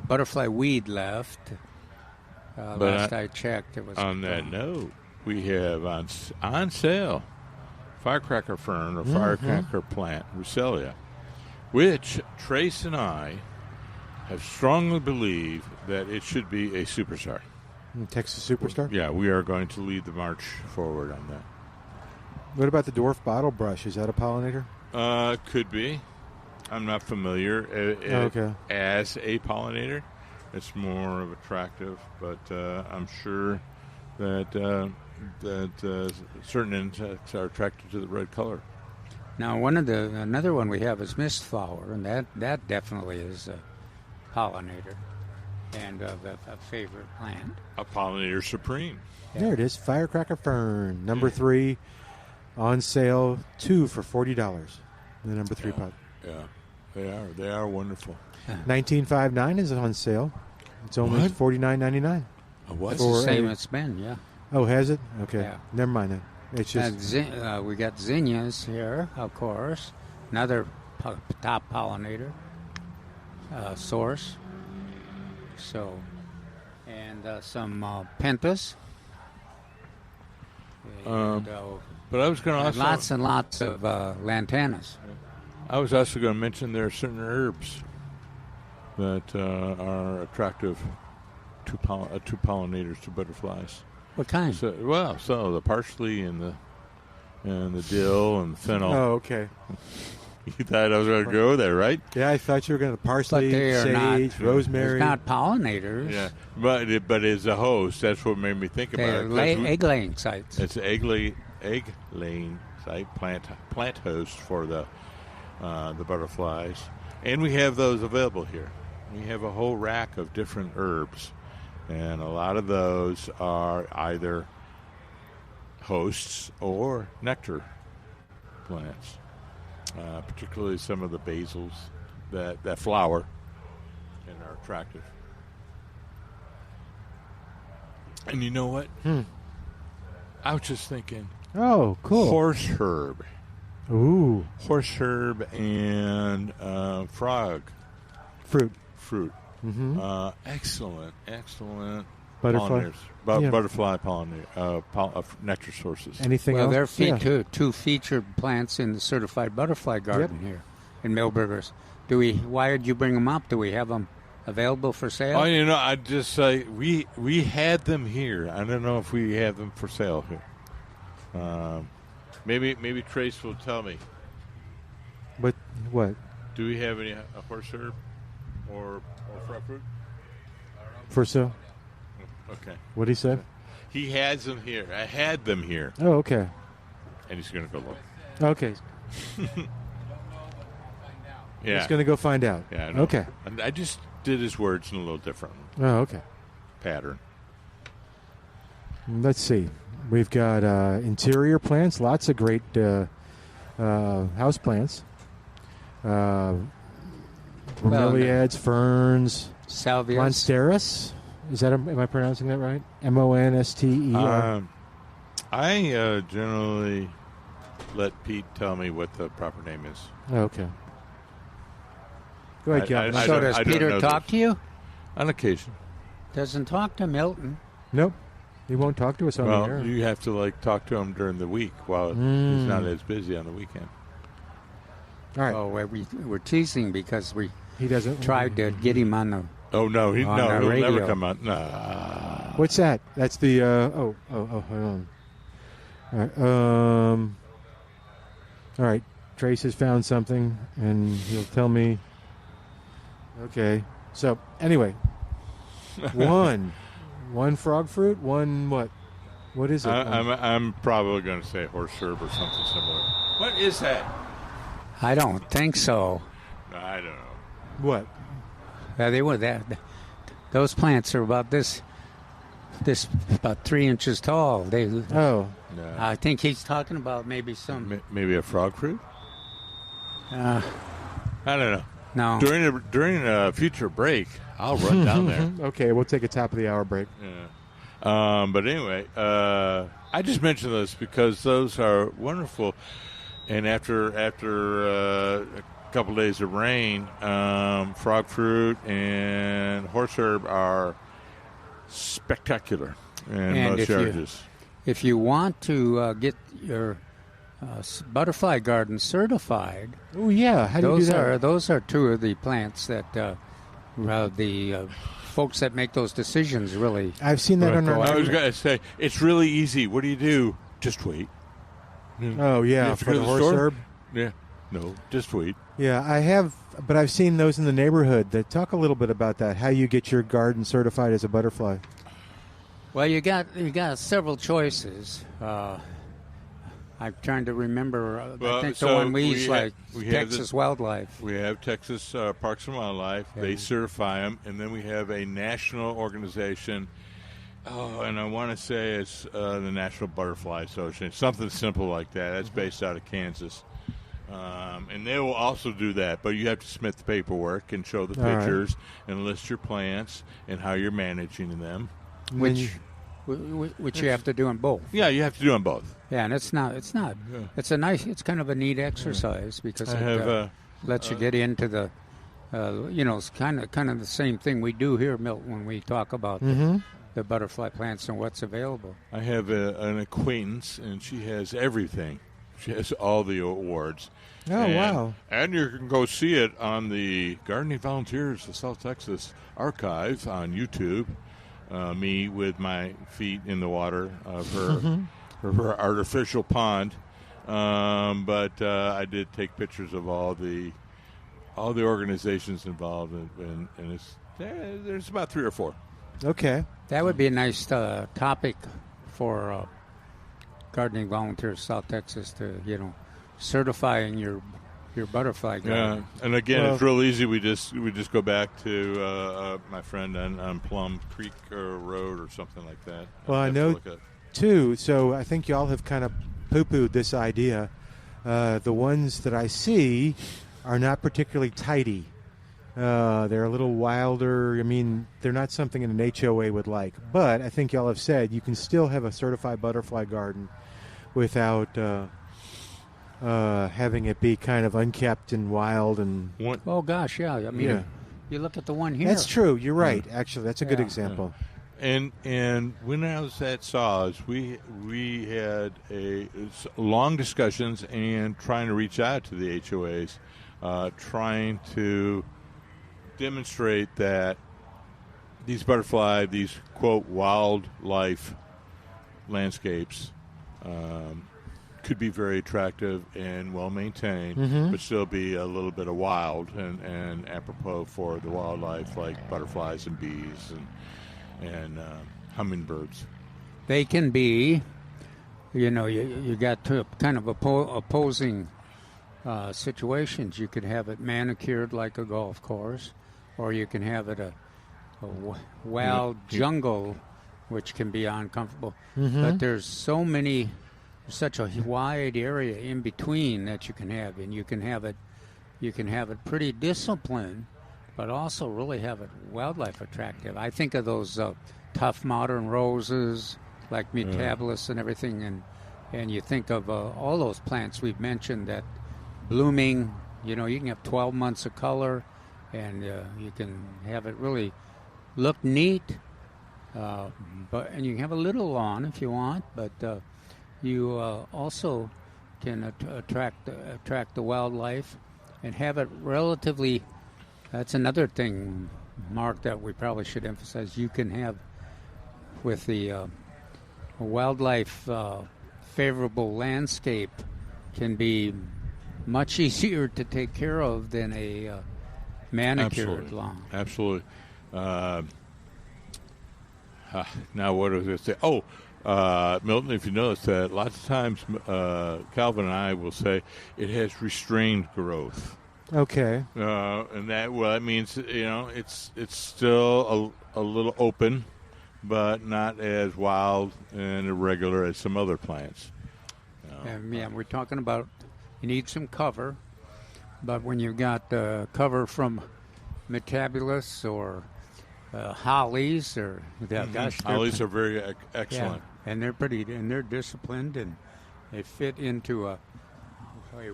butterfly weed left. Last I checked, it was. On that note, we have on sale firecracker fern or firecracker plant, Rucelia, which Trace and I have strongly believed that it should be a superstar. Texas Superstar? Yeah, we are going to lead the march forward on that. What about the dwarf bottle brush? Is that a pollinator? Could be. I'm not familiar as a pollinator. It's more of attractive, but I'm sure that certain insects are attracted to the red color. Now, another one we have is mist flower, and that definitely is a pollinator and a favorite plant. A pollinator supreme. Yeah. There it is, firecracker fern, number 3, on sale, 2 for $40. The number 3 pot. Yeah, they are wonderful. 1959 is on sale. It's only What? $49.99. What? That's the same it's been, yeah. Oh, has it? Okay, Yeah. never mind then. It's just We got zinnias here, of course. Another top pollinator source. So, and some pentas. And, But I was going to also lots and lots of lantanas. I was also going to mention there are certain herbs that are attractive to pollinators, to butterflies. What kind? So the parsley and the dill and the fennel. oh, okay. You thought I was going to go there, right? Yeah, I thought you were going to parsley, But they are sage, not. rosemary. It's not pollinators. Yeah, but as a host, that's what made me think about They're it. egg-laying sites. It's an egg-laying site, plant host for the butterflies, and we have those available here. We have a whole rack of different herbs, and a lot of those are either hosts or nectar plants. Particularly some of the basils that flower and are attractive. And you know what? I was just thinking, Oh, cool. horse herb. Ooh, Horse herb and frog fruit. fruit. Excellent Butterfly. pollinators. Yeah. Butterfly pollinator, nectar sources. Anything Well, else? there are Yeah. two featured plants in the certified butterfly garden here in Millburgers. Why did you bring them up? Do we have them available for sale? Oh, I'd just say we had them here. I don't know if we have them for sale here. Maybe Trace will tell me. But what? Do we have any horse herb or frog fruit? For sale? Okay. What'd he say? He has them here. I had them here, Oh, okay. and he's going to go look. Okay. Yeah. He's going to go find out. Yeah. I know. Okay. And I just did his words in a little different Oh, okay. pattern. Let's see. We've got interior plants, lots of great house plants. Bromeliads, ferns, Salvias. monsteras. Is that? Am I pronouncing that right? Monster. I generally let Pete tell me what the proper name is. Oh, okay. Go ahead, Calvin. I So don't- does I don't Peter know talk this. to you? On occasion. Doesn't talk to Milton. Nope. He won't talk to us on the Well, air. you have to talk to him during the week while he's not as busy on the weekend. All right. Oh, we're teasing because we He doesn't. tried to get him on the. Oh no, On the he'll radio. never come on. Nah. What's that? That's the. Hold on. All right. All right. Trace has found something, and he'll tell me. Okay. So anyway, one frog fruit, one what? What is it? I'm probably going to say horse herb or something similar. What is that? I don't think so. I don't know. What? They were that. Those plants are about this about 3 inches tall. Oh, No. I think he's talking about maybe some. Maybe a frog fruit? Uh, I don't know. no. During a future break, I'll run down there. okay. We'll take a top of the hour break. Yeah. But anyway, I just mentioned those because those are wonderful. And after a couple days of rain, frog fruit and horse herb are spectacular in And most if you- yardages. If you want to get your butterfly garden certified, Oh yeah. How do you do that? those are two of the plants that the folks that make those decisions really. I've seen that on our. I was going to say, it's really easy. What do you do? Just wait. Oh You yeah, have to for go the to horse store? herb. Yeah. No, just wait. Yeah, I have, but I've seen those in the neighborhood. That talk a little bit about that. How you get your garden certified as a butterfly. Well, you got several choices. I'm trying to remember. Well, I think so the one we we use, ha- like we have Texas Wildlife. We have Texas Parks and Wildlife. They certify them, and then we have a national organization. Oh, and I want to say it's the National Butterfly Association, something simple like that. That's based out of Kansas. And they will also do that, but you have to submit the paperwork and show the pictures and list your plants and how you're managing them. Which you have to do in both. Yeah, you have to do them both. Yeah, and it's kind of a neat exercise because it lets you get into the, it's kind of the same thing we do here, Milton, when we talk about the butterfly plants and what's available. I have an acquaintance, and she has everything. She has all the awards. Wow. And you can go see it on the Gardening Volunteers of South Texas archive on YouTube. Me with my feet in the water of her artificial pond. But I did take pictures of all the organizations involved, and there's about 3 or 4. Okay. That would be a nice topic for Gardening Volunteers South Texas to, certifying your butterfly garden. Yeah, and again, it's real easy. We just go back to my friend on Plum Creek Road or something like that. Well, I know too. So I think y'all have kind of poo-pooed this idea. The ones that I see are not particularly tidy. They're a little wilder. I mean, they're not something an HOA would like. But I think y'all have said you can still have a certified butterfly garden without having it be kind of unkept and wild. And oh, gosh, yeah. I mean, you look at the one here. That's true. You're right. Actually, that's a good example. Yeah. And when I was at SAWS, we had long discussions and trying to reach out to the HOAs, trying to demonstrate that these quote wildlife landscapes could be very attractive and well maintained, but still be a little bit of wild and apropos for the wildlife like butterflies and bees and hummingbirds. They can be, you got to kind of opposing situations. You could have it manicured like a golf course, or you can have it a wild jungle, which can be uncomfortable. But there's such a wide area in between that you can have, and you can have it pretty disciplined, but also really have it wildlife attractive. I think of those tough modern roses like Mutabilis and everything, and you think of all those plants we've mentioned that blooming. You can have 12 months of color, and you can have it really look neat. And you can have a little lawn if you want, but you also can attract the wildlife and have it relatively. That's another thing, Mark, that we probably should emphasize. You can have with the wildlife favorable landscape can be much easier to take care of than a manicured lawn. Absolutely. Now, what was I going to say? Oh, Milton, if you notice that, lots of times Calvin and I will say it has restrained growth. Okay. And that means it's still a little open, but not as wild and irregular as some other plants. We're talking about you need some cover, but when you've got cover from Mutabilis or hollies or hollies are very excellent, and they're pretty, and they're disciplined, and they fit into a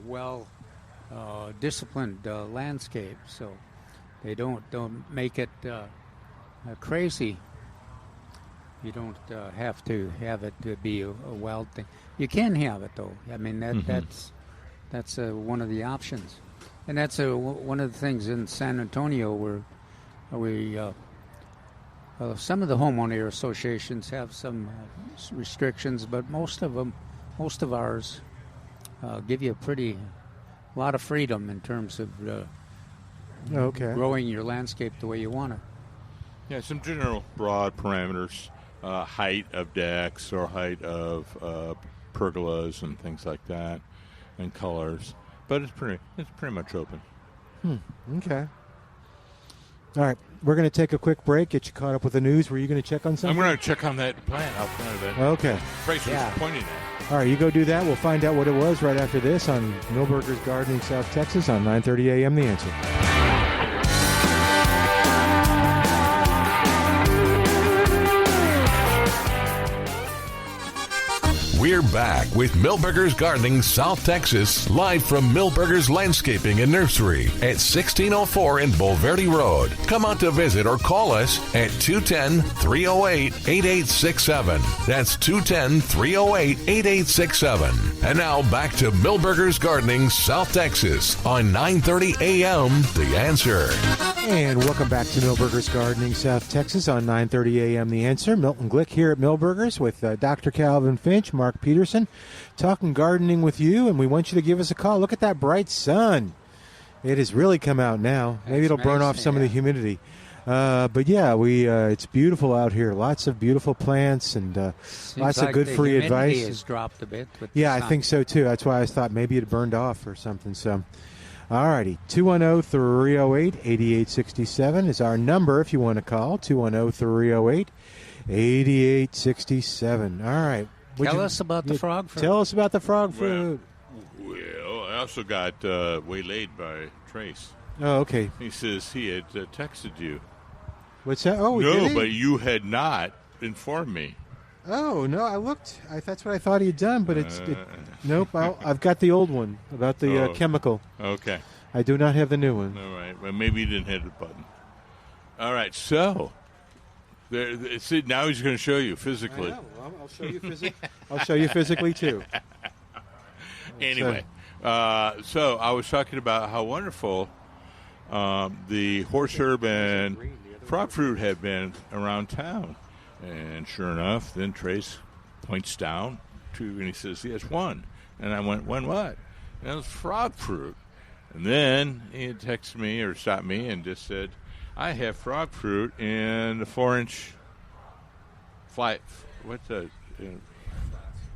well disciplined landscape, so they don't make it crazy. You don't have to have it to be a wild thing. You can have it though. I mean that's one of the options, and that's one of the things in San Antonio where we some of the homeowner associations have some restrictions, but most of ours give you a lot of freedom in terms of growing your landscape the way you want it. Yeah, some general broad parameters, height of decks or height of pergolas and things like that, and colors. But it's pretty much open. Okay. All right, we're going to take a quick break, get you caught up with the news. Were you going to check on something? I'm going to check on that plant out front of it. Okay. Trace was pointing at. All right, you go do that. We'll find out what it was right after this on Milberger's Gardening, South Texas on 9:30 a.m. The Answer. We're back with Milberger's Gardening, South Texas, live from Milberger's Landscaping and Nursery at 1604 in Bulverde Road. Come out to visit or call us at 210-308-8867. That's 210-308-8867. And now back to Milberger's Gardening, South Texas on 9:30 a.m. The Answer. And welcome back to Milberger's Gardening, South Texas on 9:30 a.m. The Answer. Milton Glueck here at Milberger's with Dr. Calvin Finch, Mark Peterson, talking gardening with you, and we want you to give us a call. Look at that bright sun. It has really come out now. Maybe it'll burn off some of the humidity. But yeah, it's beautiful out here. Lots of beautiful plants and lots of good free advice. The humidity has dropped a bit. Yeah, I think so too. That's why I thought maybe it burned off or something. So, all righty. 210-308-8867 is our number if you want to call. 210-308-8867. All right. Tell us about the frog fruit. Tell us about the frog fruit. Well, I also got waylaid by Trace. Oh, okay. He says he had texted you. What's that? Oh, no, did he? but you had not informed me. Oh, no, I looked. That's what I thought he had done, but nope. I've got the old one about the chemical. Okay. I do not have the new one. All right. Well, maybe you didn't hit the button. All right. So, see, now he's going to show you physically. I know. I'll show you physically. I'll show you physically too. Anyway, so I was talking about how wonderful the horse herb and frog fruit have been around town. And sure enough, then Trace points down and he says, yes, one. And I went, one what? And it was frog fruit. And then he had texted me or stopped me and just said, I have frog fruit in the 4-inch flat. What's that?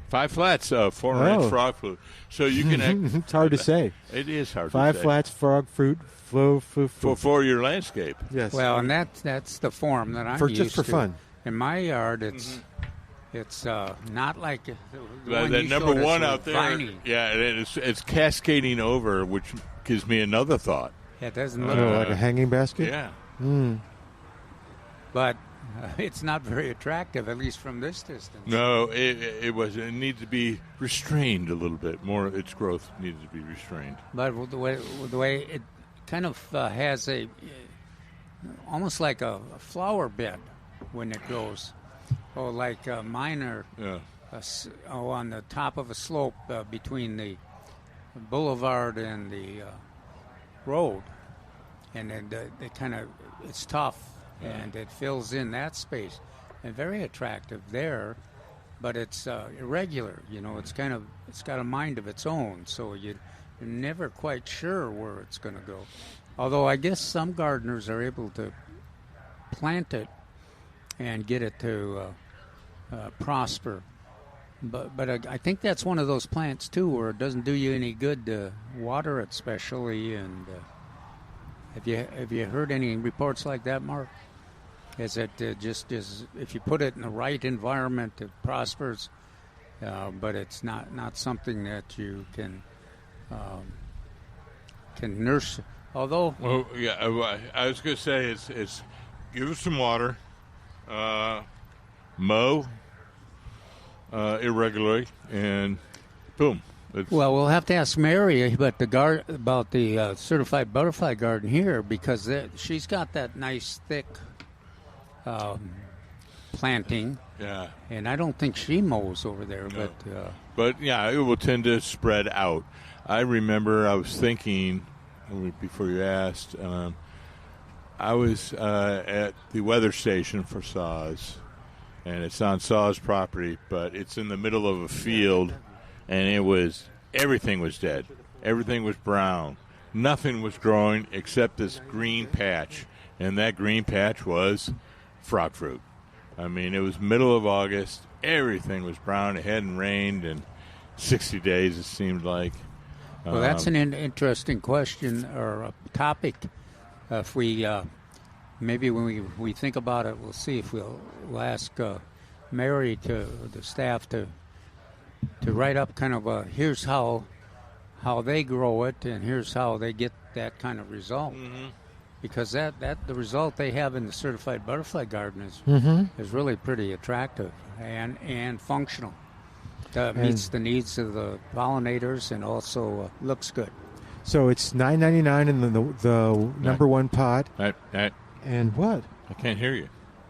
5 flats of 4-inch frog fruit. So you can. It's hard to say. It is hard 5 to say. 5 flats, frog fruit, for your landscape. Yes. Well, and that's the form that I'm used just for to. fun. In my yard, it's not like the one that you number showed us one was out there. viney. Yeah, it's cascading over, which gives me another thought. Yeah, it doesn't look like a hanging basket. Yeah. but it's not very attractive, at least from this distance. No, it was. It needs to be restrained a little bit more. Its growth needed to be restrained. But with the way it kind of has almost like a flower bed when it grows. Oh, like mine are on the top of a slope between the boulevard and the road, and then it's tough, and it fills in that space, and very attractive there, but it's irregular. It's got a mind of its own, so you're never quite sure where it's going to go. Although I guess some gardeners are able to plant it and get it to prosper. But I think that's one of those plants, too, where it doesn't do you any good to water it specially. And have you heard any reports like that, Mark? Is it just if you put it in the right environment, it prospers, but it's not something that you can nurse. Although, well, yeah, I was going to say it's give it some water, mow irregularly, and boom. Well, we'll have to ask Mary about the certified butterfly garden here, because she's got that nice thick planting. Yeah. And I don't think she mows over there, no. But yeah, it will tend to spread out. I remember I was thinking before you asked. I was at the weather station for Saws, and it's on Saws property, but it's in the middle of a field, and everything was dead. Everything was brown. Nothing was growing except this green patch, and that green patch was frog fruit. I mean, it was middle of August. Everything was brown. It hadn't rained, and 60 days, it seemed like. Well, that's an interesting question or a topic. If we maybe when we think about it, we'll see if we'll ask Mary to the staff to write up kind of here's how they grow it and here's how they get that kind of result. Mm-hmm. Because that the result they have in the certified butterfly garden is really pretty attractive and functional. Meets the needs of the pollinators and also looks good. So it's $9.99 in the number one pot. And what? I can't hear you.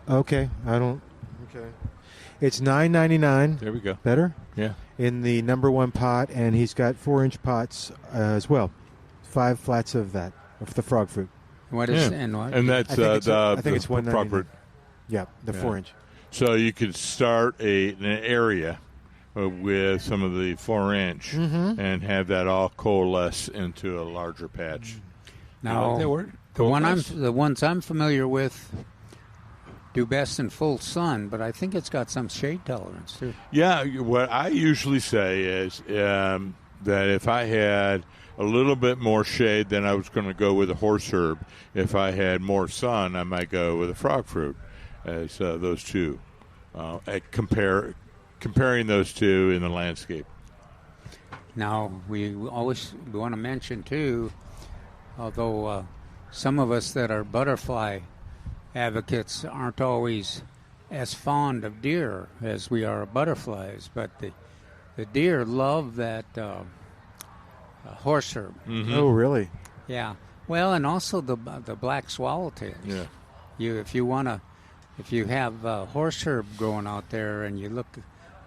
Okay, I don't. Okay, it's $9.99. There we go. Better. Yeah. In the number one pot, and he's got 4-inch pots as well. 5 flats of that of the frog fruit. What is and what? And that's I think it's the frog fruit. Yeah, the 4-inch. So you could start an area with some of the 4-inch and have that all coalesce into a larger patch. Now, the ones I'm familiar with do best in full sun, but I think it's got some shade tolerance too. Yeah, what I usually say is that if I had a little bit more shade, then I was going to go with a horse herb. If I had more sun, I might go with a frog fruit as those two. Comparing those two in the landscape. Now, we always want to mention, too, although some of us that are butterfly advocates aren't always as fond of deer as we are of butterflies, but the deer love that horse herb. Mm-hmm. Oh, really? Yeah. Well, and also the black swallowtails. Yeah. If you have horse herb growing out there and you look...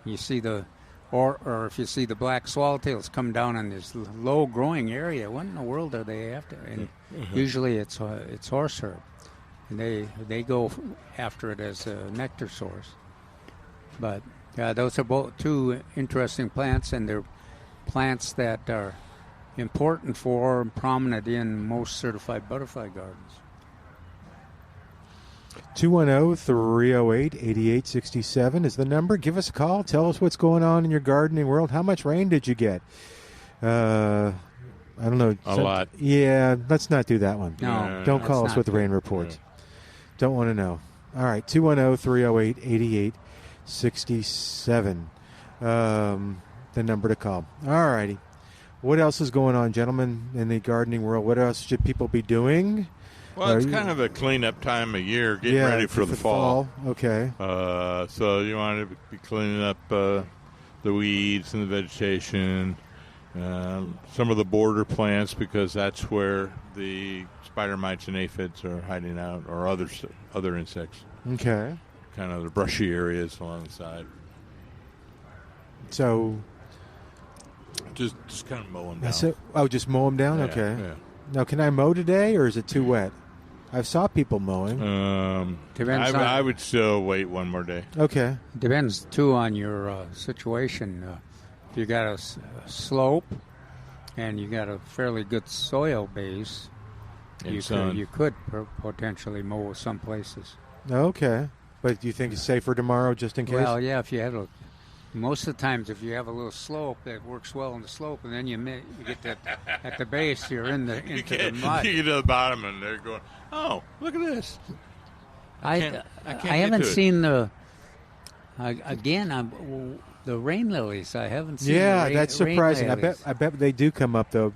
You see or if you see the black swallowtails come down in this low growing area, what in the world are they after? And usually it's horse herb, and they go after it as a nectar source. But those are both two interesting plants, and they're plants that are important for and prominent in most certified butterfly gardens. 210-308-8867 is the number. Give us a call. Tell us what's going on in your gardening world. How much rain did you get? I don't know. A lot. Yeah, let's not do that one. No. Don't call us with the rain reports. Don't want to know. All right, 210-308-8867. The number to call. All righty. What else is going on, gentlemen, in the gardening world? What else should people be doing? Well, it's kind of a cleanup time of year, getting ready for the fall. Okay. So you want to be cleaning up the weeds and the vegetation, some of the border plants, because that's where the spider mites and aphids are hiding out, or other insects. Okay. Kind of the brushy areas along the side. So just kind of mow them down. Just mow them down? Yeah, okay. Yeah. Now, can I mow today, or is it too wet? I saw people mowing. I would still wait one more day. Okay. Depends, too, on your situation. If you got a slope and you got a fairly good soil base, you could potentially mow some places. Okay. But do you think it's safer tomorrow just in case? Well, yeah, if you have most of the times, if you have a little slope, that works well on the slope, and then you get that at the base, you're into the mud. You get to the bottom, and they're going, "Oh, look at this!" I haven't seen the rain lilies. I haven't seen. Yeah, that's surprising. I bet they do come up though.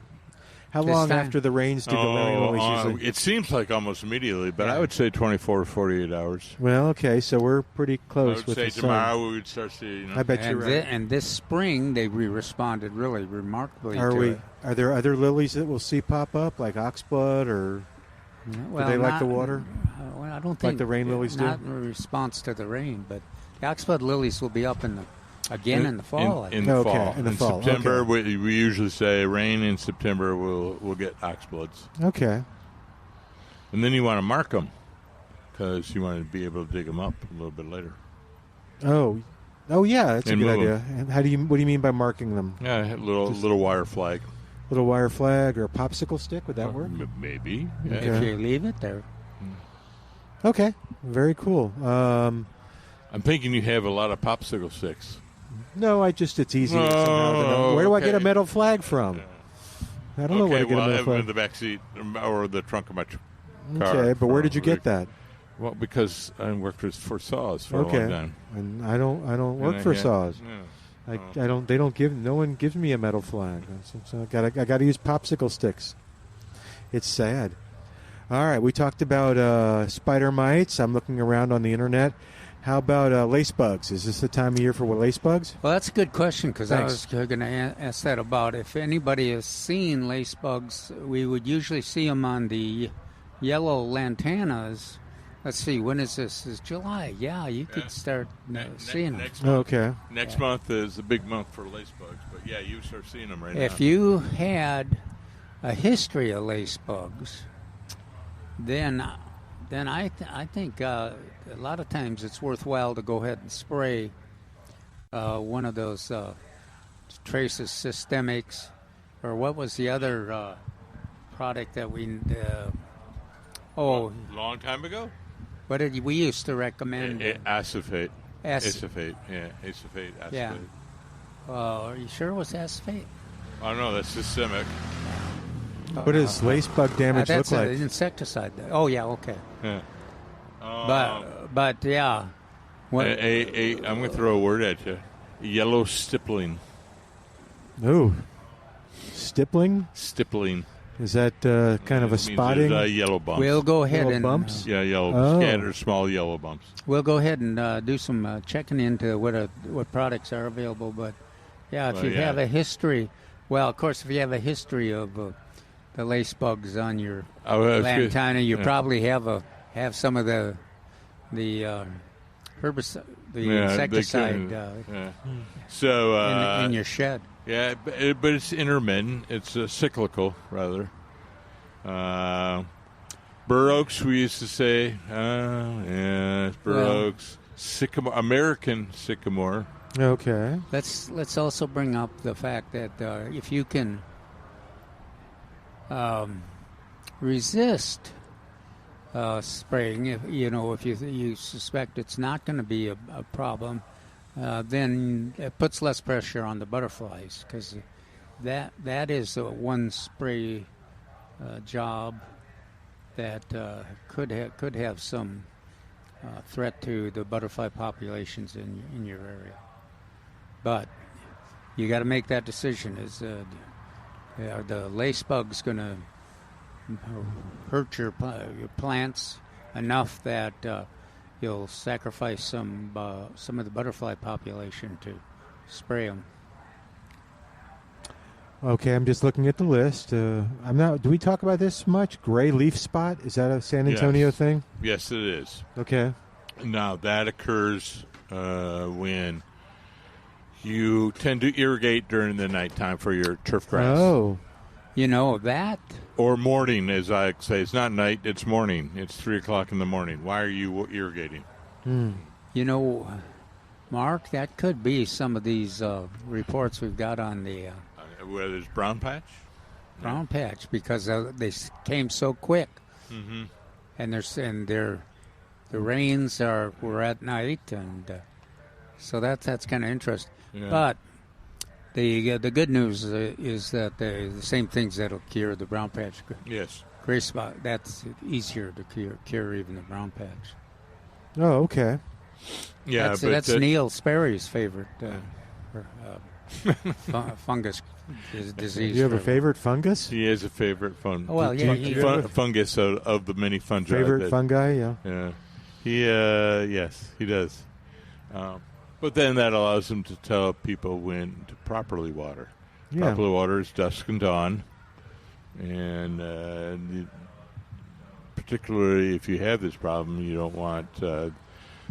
How long after the rains do the rain lilies usually? It seems like almost immediately, but I would say 24 to 48 hours. Well, okay, so we're pretty close. I would say tomorrow we would start seeing. I bet you're right. And this spring they responded really remarkably. Are there other lilies that we'll see pop up, like oxblood, or do they like the water? Well, I don't think like the rain lilies do. Not in response to the rain, but the oxblood lilies will be up in the fall. In the fall. In the fall. September, okay. we usually say rain in September. We'll get oxbloods. Okay. And then you want to mark them because you want to be able to dig them up a little bit later. Oh yeah, that's a good idea. What do you mean by marking them? Yeah, little wire flag. Little wire flag or a popsicle stick, would that work? Maybe. Yeah. Okay. If you leave it there. Okay, very cool. I'm thinking you have a lot of popsicle sticks. No, it's easy somehow to know. Where do I get a okay. metal flag from? I don't know where to get a metal flag. In the back seat or the trunk of my car. Okay, but where did you get that? Well, because I worked for Saws for a long time. And I don't work for Saws. Yeah. I don't. They don't give. No one gives me a metal flag. So I got to use popsicle sticks. It's sad. All right, we talked about spider mites. I'm looking around on the internet. How about lace bugs? Is this the time of year for lace bugs? Well, that's a good question because I Thanks. was going to ask that about if anybody has seen lace bugs. We would usually see them on the yellow lantanas. Let's see, when is this? Is July? Yeah, you could start seeing them. Next month. Okay. Next month is a big month for lace bugs, but yeah, you start seeing them right now. If you had a history of lace bugs, then I think a lot of times it's worthwhile to go ahead and spray one of those traces systemics, or what was the other product that we long time ago? what did we used to recommend? Acephate. Ac- Acephate. Yeah, acephate. Acephate. Yeah. Are you sure it was acephate? Oh no, that's systemic. What does lace bug damage That's look like? an insecticide. Oh yeah, okay. Yeah. But yeah. What, I'm going to throw a word at you. Yellow stippling. Ooh, stippling. Stippling. Is that kind of a Means spotting? there's, yellow bumps. we'll go ahead Little and bumps? Yeah, yellow Oh. scattered small yellow bumps. we'll go ahead and do some checking into what products are available. But yeah, if Well, you yeah. have a history, well, of course, if you have a history of the lace bugs on your lantana, you probably have some of the herbicide, insecticide yeah. So in your shed. yeah, but it's intermittent. It's cyclical rather. Bur oaks, we used to say. Yeah, it's bur oaks. Sycamore, American sycamore. Okay. Let's also bring up the fact that if you can resist spraying, if you suspect it's not going to be a problem, then it puts less pressure on the butterflies, because that is a one spray job that could have some threat to the butterfly populations in your area. But you got to make that decision. Are the lace bugs going to hurt your plants enough that you'll sacrifice some of the butterfly population to spray them? Okay, I'm just looking at the list. I'm not. Do we talk about this much? Gray leaf spot, is that a San Antonio thing? Yes, it is. Okay. Now that occurs when you tend to irrigate during the nighttime for your turf grass. Oh. You know that. Or morning, as I say. It's not night, it's morning. It's 3 o'clock in the morning. Why are you irrigating? You know, Mark, that could be some of these reports we've got on the Where there's brown patch? brown patch, because they came so quick. Mm-hmm. And the rains were at night, and so that's kind of interesting. Yeah. But the good news is that the same things that'll cure the brown patch Yes. gray spot, that's easier to cure even the brown patch. Oh, okay. Yeah, that's Neil Sperry's favorite fungus disease. You have a favorite fungus? He has a favorite fungus. Oh, well, yeah, fungus of the many fungi. Favorite fungi, yeah. Yeah. Yes, he does. But then that allows him to tell people when to properly water. Yeah. Properly water is dusk and dawn. And particularly if you have this problem, you don't want the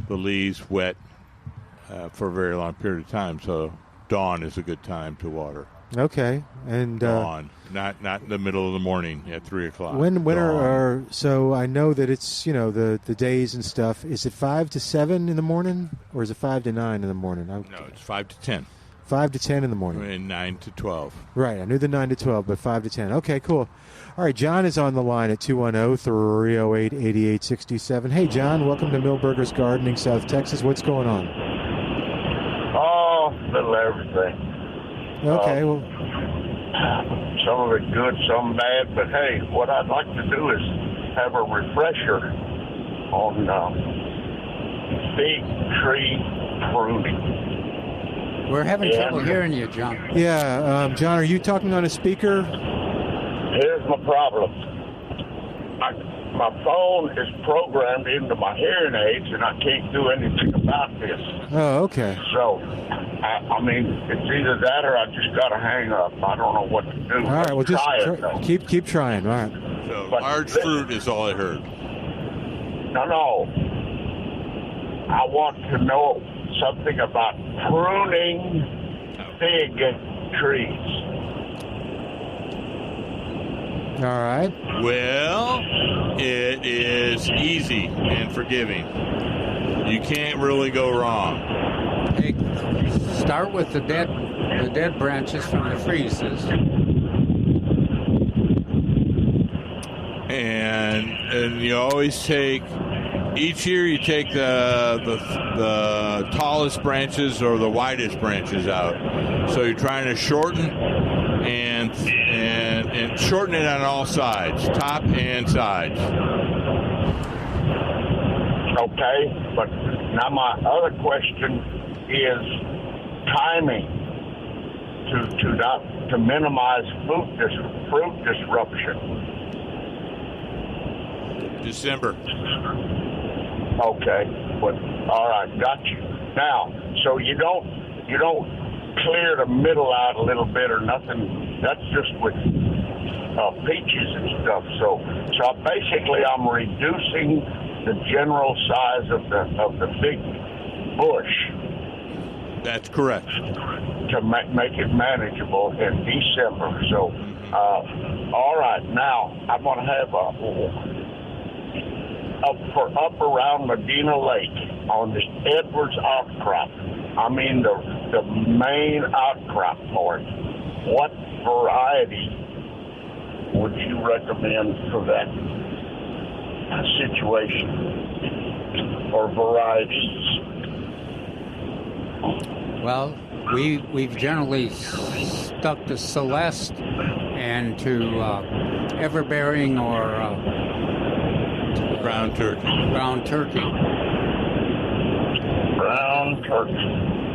leaves wet for a very long period of time. So dawn is a good time to water. Okay. And Dawn, not in the middle of the morning at 3 o'clock. when Dawn. are so I know that it's the days and stuff. Is it 5 to 7 in the morning, or is it 5 to 9 in the morning? No, it's 5 to 10. 5 to 10 in the morning. And 9 to 12. Right. I knew the 9 to 12, but 5 to 10. Okay, cool. All right, John is on the line at 210-308-8867. Hey, John, welcome to Milberger's Gardening, South Texas. What's going on? Oh, little everything. Okay, well, Some of it good, some bad. But hey, what I'd like to do is have a refresher on fig tree pruning. We're having trouble hearing you, John. yeah, John, are you talking on a speaker? Here's my problem. My phone is programmed into my hearing aids, and I can't do anything about this. Oh, okay. So, I mean, it's either that or I just got to hang up. I don't know what to do. All right, well, just try it, though. keep trying. All right. So But large this- fruit is all I heard. No. I want to know something about pruning fig trees. All right. Well, it is easy and forgiving. You can't really go wrong. Hey, start with the dead branches from the freezes. And you always take each year you take the tallest branches or the widest branches out. So you're trying to shorten and shorten it on all sides, top and sides. Okay, but now my other question is timing to minimize fruit disruption. December. Okay, but all right, got you. Now, so you don't clear the middle out a little bit or nothing. That's just with peaches and stuff. So basically, I'm reducing the general size of the big bush. That's correct. To make it manageable in December. So, all right, now I'm going to have up around Medina Lake on the Edwards outcrop. I mean the main outcrop for it. What variety would you recommend for that situation or varieties? Well, we've generally stuck to Celeste and to Everbearing or Brown turkey. Brown turkey. Brown turkey.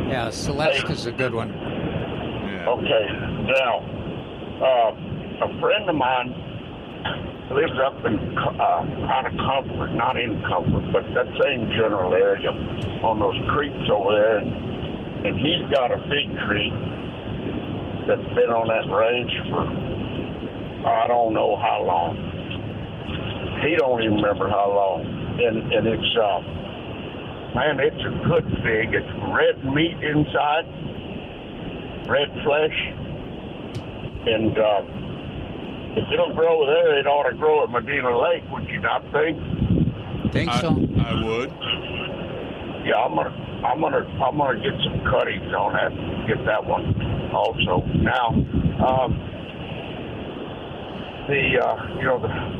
Yeah, Celeste is a good one. Yeah. Okay, now, a friend of mine lives up in out of Comfort, not in Comfort, but that same general area on those creeks over there, and he's got a fig tree that's been on that range for I don't know how long. He don't even remember how long, and it's man, it's a good fig. It's red meat inside, red flesh, and if it'll grow there, it ought to grow at Medina Lake. Would you not think? Think so? I would. Yeah, I'm gonna get some cuttings on that. Get that one also. Now,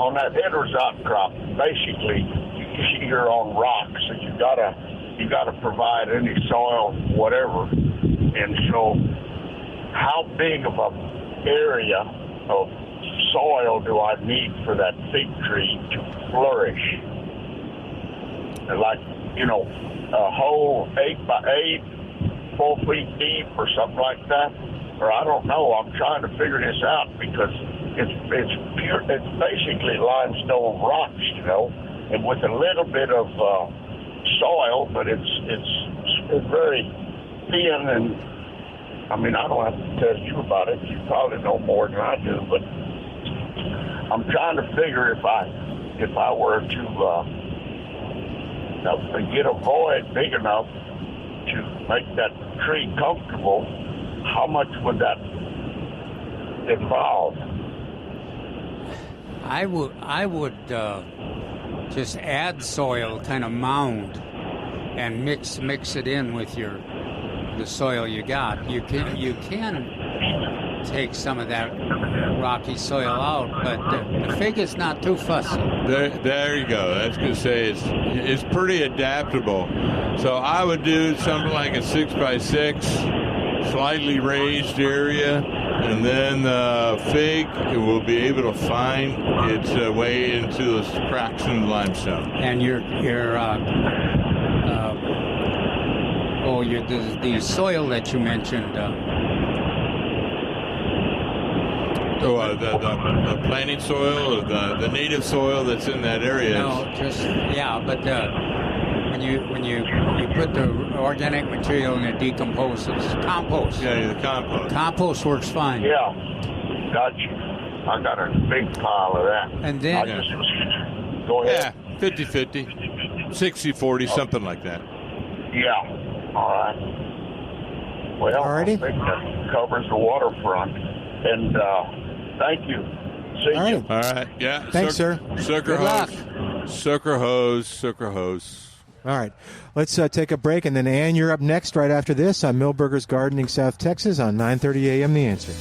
on that Edwards outcrop, basically you're on rocks, and you gotta provide any soil, whatever. And so, how big of a area of soil do I need for that fig tree to flourish? Like, a whole 8 by 8, 4 feet deep, or something like that. Or I don't know. I'm trying to figure this out because it's pure. It's basically limestone rocks, and with a little bit of soil, but it's very thin. And I mean, I don't have to tell you about it. You probably know more than I do, but I'm trying to figure if I were to get a void big enough to make that tree comfortable, how much would that involve? I would just add soil, kind of mound, and mix it in with the soil you got. You can take some of that rocky soil out, but the fig is not too fussy. There you go. I was going to say it's pretty adaptable. So I would do something like a 6 by 6 slightly raised area, and then fig will be able to find its way into those cracks in the limestone. And the soil that you mentioned. The planting soil, or the native soil that's in that area. No, but when you put the organic material and it decomposes, compost. Yeah, the compost. Compost works fine. Yeah, gotcha. I got a big pile of that. And then, go ahead. Yeah, 50-50, 60-40, something like that. Yeah. All right. Well, Alrighty. I think that covers the waterfront. And thank you. See All you. right. All right. Yeah. Thanks, sir. Sucker Good luck. hose. Sucker hose. All right. Let's take a break, and then, Ann, you're up next right after this on Milberger's Gardening, South Texas on 9:30 a.m. The Answer.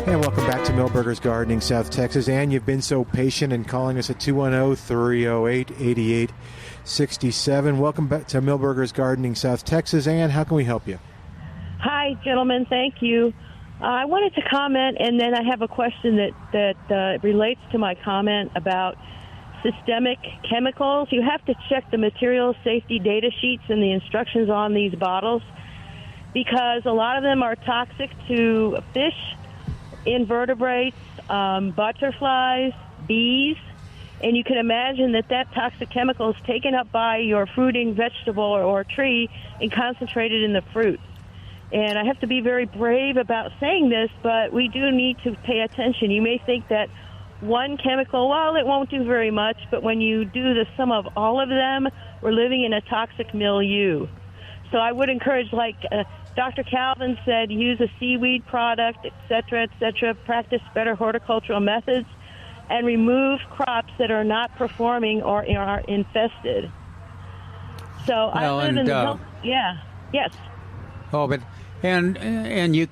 And welcome back to Milberger's Gardening, South Texas. Ann, you've been so patient in calling us at 210-308-8867. Welcome back to Milberger's Gardening, South Texas. Ann, how can we help you? Hi, gentlemen. Thank you. I wanted to comment, and then I have a question that relates to my comment about systemic chemicals. You have to check the material safety data sheets and the instructions on these bottles, because a lot of them are toxic to fish, invertebrates, butterflies, bees, and you can imagine that toxic chemical is taken up by your fruiting vegetable or tree and concentrated in the fruit. And I have to be very brave about saying this, but we do need to pay attention. You may think that one chemical, well, it won't do very much, but when you do the sum of all of them, we're living in a toxic milieu. So I would encourage, like Dr. Calvin said, use a seaweed product, et cetera, practice better horticultural methods, and remove crops that are not performing or are infested. So I live in the yes. Oh, but and you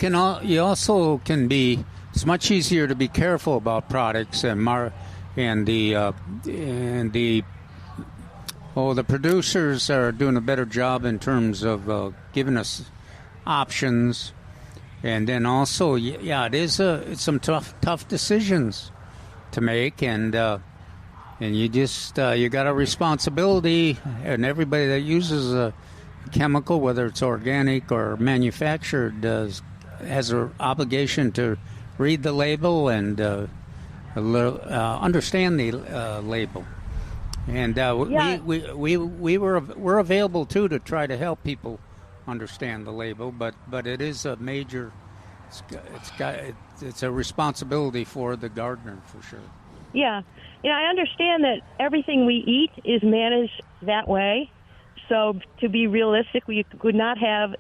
also can be. It's much easier to be careful about products and the producers are doing a better job in terms of giving us options, and then also it's some tough decisions to make, and you just you got a responsibility, and everybody that uses a chemical, whether it's organic or manufactured, has an obligation to read the label and understand the label. And we're available too to try to help people understand the label, but it is a major. It's a responsibility for the gardener for sure. Yeah, I understand that everything we eat is managed that way. So to be realistic, we could not have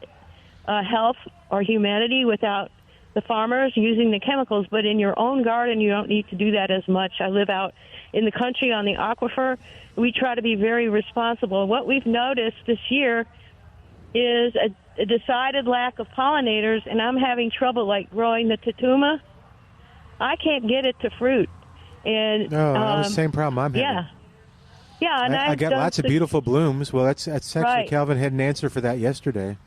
health or humanity without the farmers using the chemicals. But in your own garden, you don't need to do that as much. I live out in the country on the aquifer. We try to be very responsible. What we've noticed this year is a decided lack of pollinators, and I'm having trouble, like growing the tatuma. I can't get it to fruit. And the same problem I'm having. Yeah, and I got lots of beautiful blooms. Well, that's actually right. Calvin had an answer for that yesterday.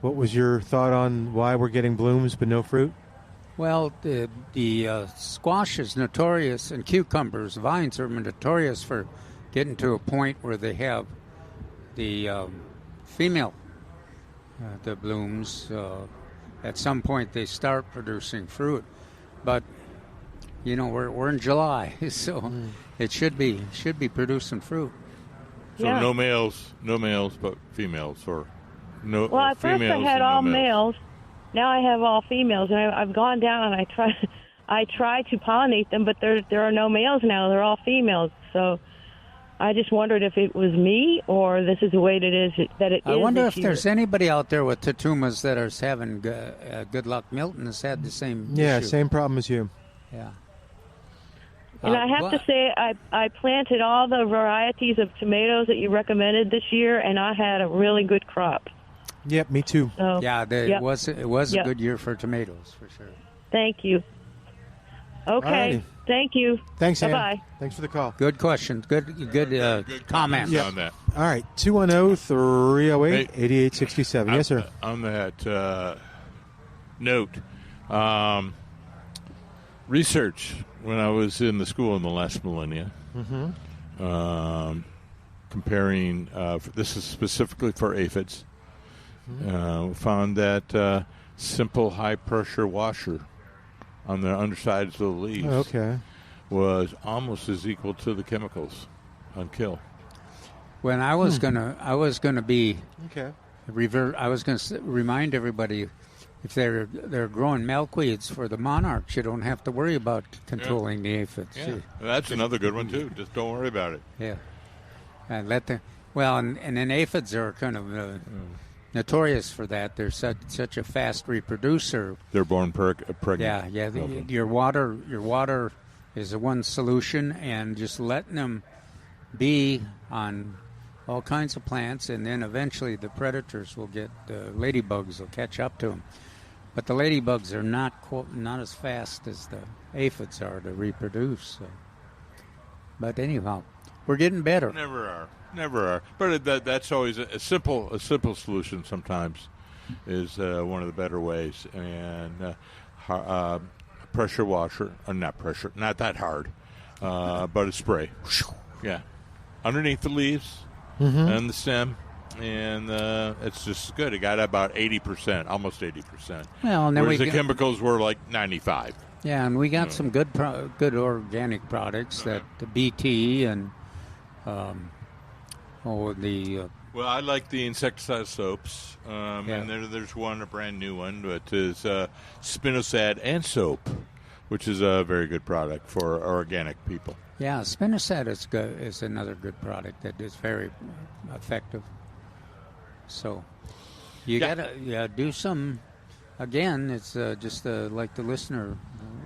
What was your thought on why we're getting blooms but no fruit? Well, the squash is notorious, and cucumbers, vines are notorious for getting to a point where they have the female, the blooms. At some point, they start producing fruit, but we're in July, so it should be producing fruit. So no males, but females, or no. Well, at first I had all males. Now I have all females, and I've gone down and I try to pollinate them, but there are no males now. They're all females. So I just wondered if it was me or this is the way it is. I wonder if there's anybody out there with tatumas that are having good luck. Milton has had the same issue. Same problem as you. Yeah. And I have to say, I planted all the varieties of tomatoes that you recommended this year, and I had a really good crop. Yep, me too. So, it was a good year for tomatoes, for sure. Thank you. Okay. Alrighty. Thank you. Thanks, Ann. Bye-bye. Thanks for the call. Good question. Good comment. comments on that. All right, 210-308-8867. Yes, sir. On that note, research when I was in the school in the last millennia, comparing, this is specifically for aphids, found that simple high-pressure washer on the undersides of the leaves was almost as equal to the chemicals on kill. When I was gonna be Okay. I was gonna remind everybody, if they're growing milkweeds for the monarchs, you don't have to worry about controlling the aphids. Yeah. That's another good one too. Just don't worry about it. Yeah, and and then aphids are kind of notorious for that. They're such a fast reproducer. They're born pregnant. Yeah. Your water is the one solution, and just letting them be on all kinds of plants, and then eventually the predators will get ladybugs will catch up to them. But the ladybugs are not as fast as the aphids are to reproduce. So. But anyhow, we're getting better. Never are. But that's always a simple solution. Sometimes is one of the better ways. And pressure washer, not pressure, not that hard, but a spray. Yeah, underneath the leaves and the stem. And it's just good. It got about 80%, almost 80%. Well, and then whereas the chemicals were like 95. Yeah, and we got some good organic products that the BT and Well, I like the insecticide soaps, and there's a brand new one that is spinosad and soap, which is a very good product for organic people. Yeah, spinosad is another good product that is very effective. So you gotta do some. Again, it's just like the listener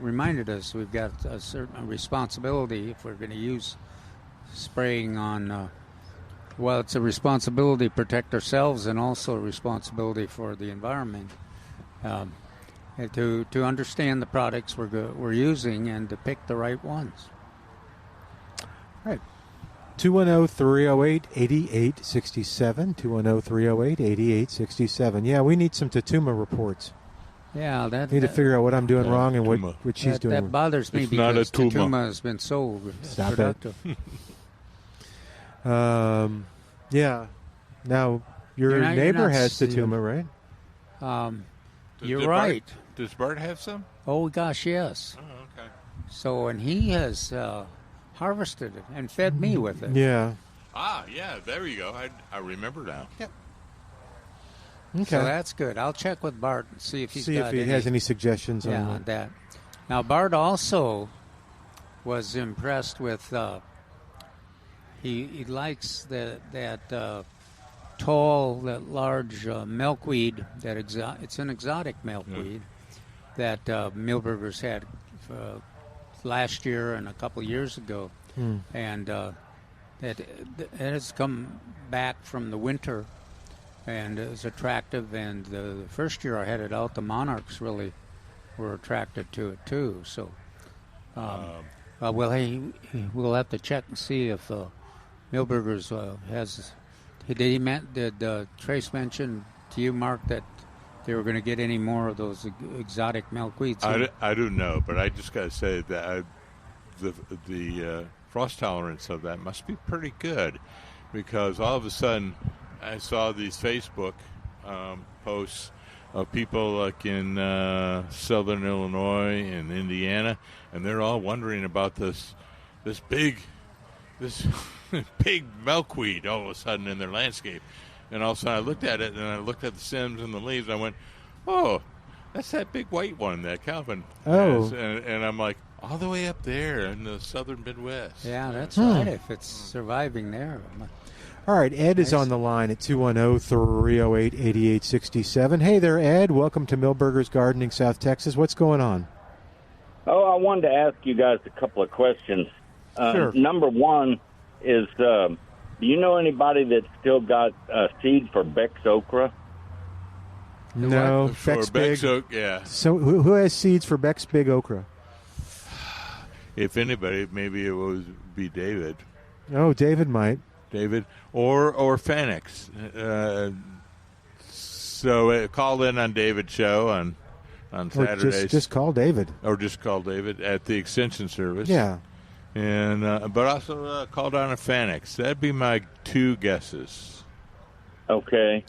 reminded us. We've got a certain responsibility if we're going to use spraying on. Well, it's a responsibility to protect ourselves, and also a responsibility for the environment. To understand the products we're using and to pick the right ones. All right. 210-308-8867. 210-308-8867. Yeah, we need some Tatuma reports. Yeah, need to figure out what I'm doing wrong and what she's doing. That bothers me because Tatuma has been so productive. Yeah. Now, your neighbor has Tatuma, right? You're right. Does Bart have some? Oh, gosh, yes. Oh, okay. So, and he has harvested it and fed me with it. Yeah. Ah, yeah, there you go. I remember now. Yep. Okay. So that's good. I'll check with Bart and see if he has any suggestions on that. Now, Bart also was impressed with. He likes that tall, that large milkweed. It's an exotic milkweed that Milberger's had last year and a couple of years ago, and it has come back from the winter and is attractive. And the first year I had it out, the monarchs really were attracted to it too. So, we'll have to check and see if Milberger's has. Did Trace mention to you, Mark, that they were going to get any more of those exotic milkweeds? I don't know, but I just got to say that the frost tolerance of that must be pretty good, because all of a sudden I saw these Facebook posts of people like in southern Illinois and Indiana, and they're all wondering about this big milkweed all of a sudden in their landscape. And all of a sudden I looked at it, and I looked at the stems and the leaves, and I went, oh, that's that big white one that Calvin has. And I'm like, all the way up there in the southern Midwest. Yeah, that's right, if it's surviving there. All right, Ed is on the line at 210-308-8867. Hey there, Ed. Welcome to Milberger's Gardening, South Texas. What's going on? Oh, I wanted to ask you guys a couple of questions. Sure. Number one is, do you know anybody that's still got seed for Beck's okra? No, for Beck's Big. Yeah. So who has seeds for Beck's Big okra? if anybody, maybe it would be David. Oh, David might. David or Fenix. So call in on David's show on Saturdays. Just call David. Or just call David at the extension service. Yeah. And but also call down a Fenix. That'd be my 2 guesses. Okay.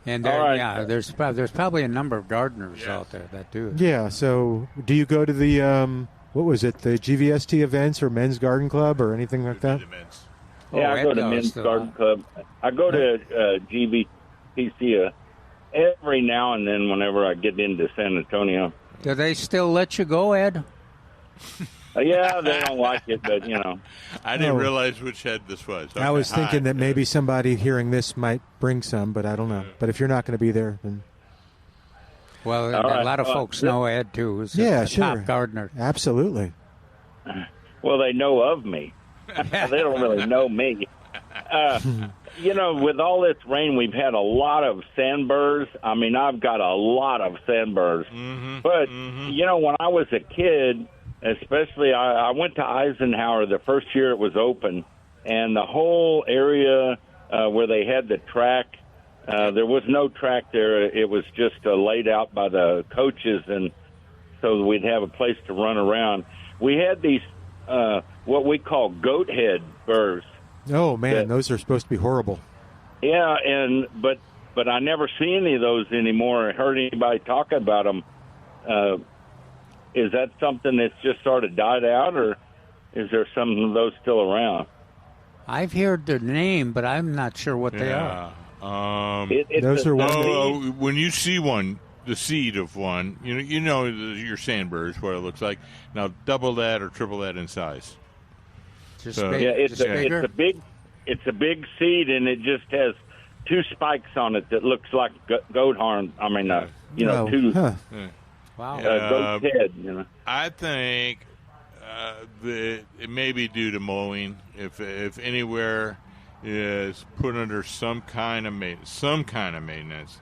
And All right. yeah, there's probably a number of gardeners out there that do it. Yeah. So, do you go to the what was it, the GVST events or Men's Garden Club or anything like that? Yeah, I go to Men's Garden Club. I go to GVPC every now and then whenever I get into San Antonio. Do they still let you go, Ed? Yeah, they don't like it, but, I didn't realize which head this was. Okay, I was thinking that maybe somebody hearing this might bring some, but I don't know. But if you're not going to be there, then... Well, a lot of folks know Ed, too. He's a top gardener. Absolutely. Well, they know of me. They don't really know me. With all this rain, we've had a lot of sandburrs. I mean, I've got a lot of sandburrs. Mm-hmm. But, when I was a kid, especially I went to Eisenhower the first year it was open, and the whole area where they had the track, there was no track there. It was just laid out by the coaches, and so we'd have a place to run around. We had these what we call goat head burrs. Oh, man, those are supposed to be horrible. Yeah, but I never see any of those anymore. I heard anybody talk about them. Is that something that's just sort of died out, or is there some of those still around? I've heard their name, but I'm not sure what they are. Those are when you see one, the seed of one, you know your sandburrs, what it looks like. Now double that or triple that in size. It's a big seed, and it just has 2 spikes on it that looks like goat horn. I mean, two. Huh. Wow. Goat head. I think that it may be due to mowing. If anywhere is put under some kind of maintenance,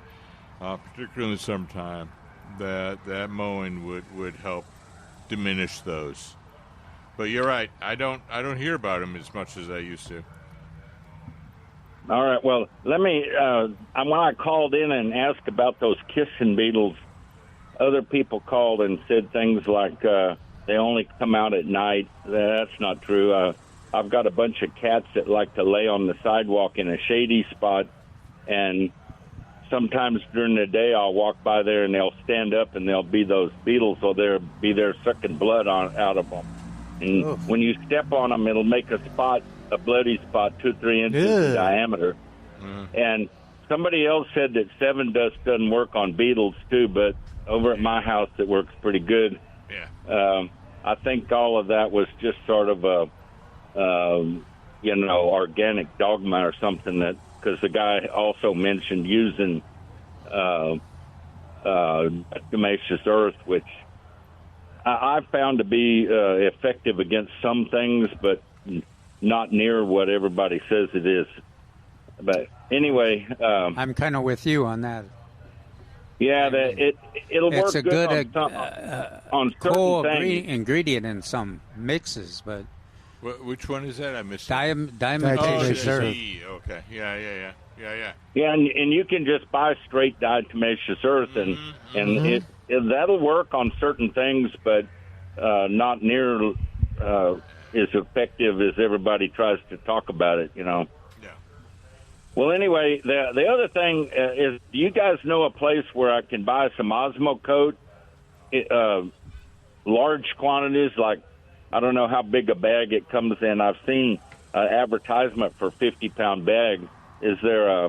particularly in the summertime, that mowing would help diminish those. But you're right. I don't hear about them as much as I used to. All right. Well, let me. When I called in and asked about those kissing beetles, other people called and said things like they only come out at night. That's not true. I've got a bunch of cats that like to lay on the sidewalk in a shady spot, and sometimes during the day I'll walk by there and they'll stand up and there'll be those beetles, so they'll be there sucking blood out of them. And when you step on them, it'll make a bloody spot 2-3 inches in diameter. And somebody else said that 7 Dust doesn't work on beetles too, but over at my house it works pretty good. Yeah. I think all of that was just sort of a organic dogma or something, that because the guy also mentioned using diatomaceous earth, which I found to be effective against some things, but not near what everybody says it is. But anyway, I'm kind of with you on that. Yeah, it'll work a good on certain things. Ingredient in some mixes, but which one is that? I missed diatomaceous earth. Okay, yeah. Yeah, and you can just buy straight diatomaceous earth, and that'll work on certain things, but not near as effective as everybody tries to talk about it. Yeah. Well, anyway, the other thing is, do you guys know a place where I can buy some Osmocote, large quantities? Like, I don't know how big a bag it comes in. I've seen an advertisement for 50-pound bag. Is there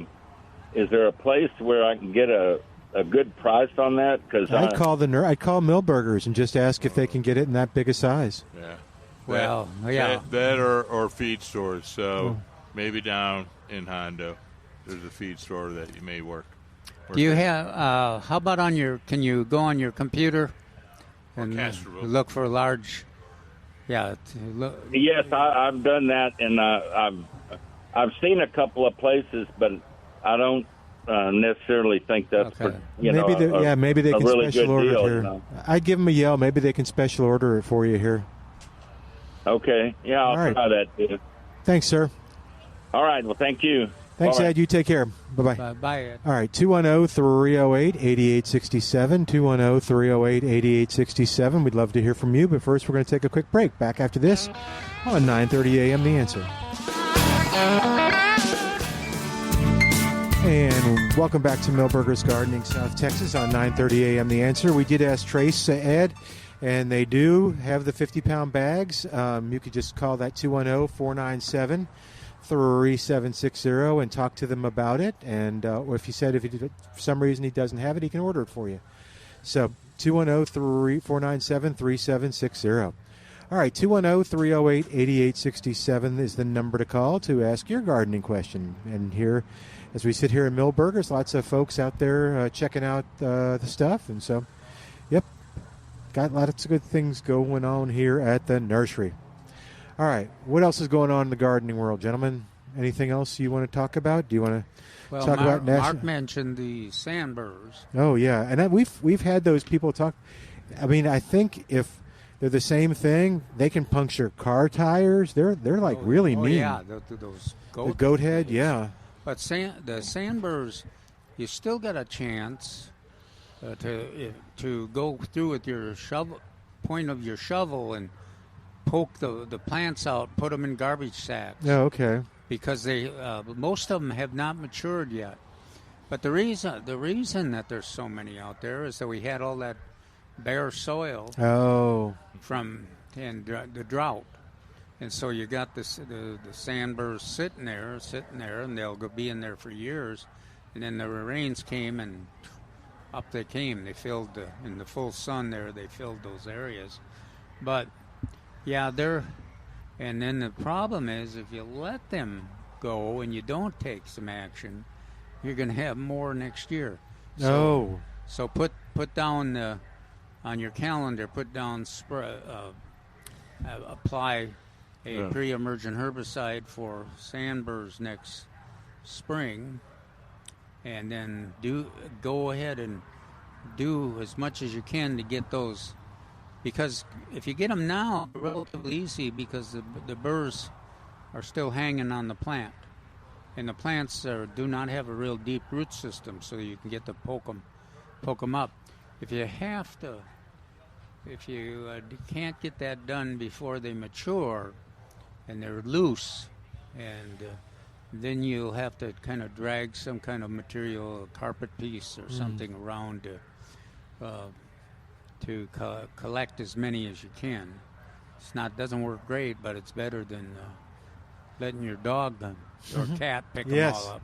a place where I can get a good price on that? Because I'd call Millburgers and just ask if they can get it in that big a size. Yeah. Well, that or feed stores. So maybe down in Hondo, there's a feed store that you may work. Do you have? How about can you go on your computer and look for large? Yeah. Yes, I've done that, and I've seen a couple of places, but I don't necessarily think that's maybe they can really special order deal, it here. I'd give them a yell. Maybe they can special order it for you here. Okay. Yeah, I'll All right. try that too. Thanks, sir. All right. Well, thank you. Thanks, Bye-bye. Ed. You take care. Bye-bye. Bye, Ed. All right, 210-308-8867, 210-308-8867. We'd love to hear from you, but first we're going to take a quick break. Back after this on 9:30 a.m. The Answer. And welcome back to Milberger's Gardening, South Texas on 9:30 a.m. The Answer. We did ask Trace, Ed, and they do have the 50-pound bags. You could just call that 210-497-3760 and talk to them about it. And or if he said if for some reason he doesn't have it, he can order it for you. So 210-497-3760. All right, 210-308-8867 is the number to call to ask your gardening question. And here, as we sit here in Milberger's, lots of folks out there checking out the stuff. And so, yep, got lots of good things going on here at the nursery. All right, what else is going on in the gardening world, gentlemen? Anything else you want to talk about? Do you want to talk about national? Mark mentioned the sandburrs. Oh yeah, and we've had those people talk. I mean, I think if they're the same thing, they can puncture car tires. They're like really mean. Yeah, those the goat head. Yeah, but the sandburrs, you still got a chance to go through with your point of your shovel and poke the plants out, put them in garbage sacks. Oh, okay. Because they most of them have not matured yet. But the reason that there's so many out there is that we had all that bare soil from the drought, and so you got the sandburrs sitting there, and they'll be in there for years, and then the rains came and up they came. They filled in the full sun there. They filled those areas, but yeah, and then the problem is if you let them go and you don't take some action, you're going to have more next year. So put down on your calendar, put down apply a pre-emergent herbicide for sandburrs next spring, and then go ahead and do as much as you can to get those. Because if you get them now, it's relatively easy because the burrs are still hanging on the plant. And the plants do not have a real deep root system, so you can get to poke them up. If you can't get that done before they mature and they're loose, and then you'll have to kind of drag some kind of material, a carpet piece or something around to collect as many as you can. Doesn't work great, but it's better than letting your dog or cat pick them all up.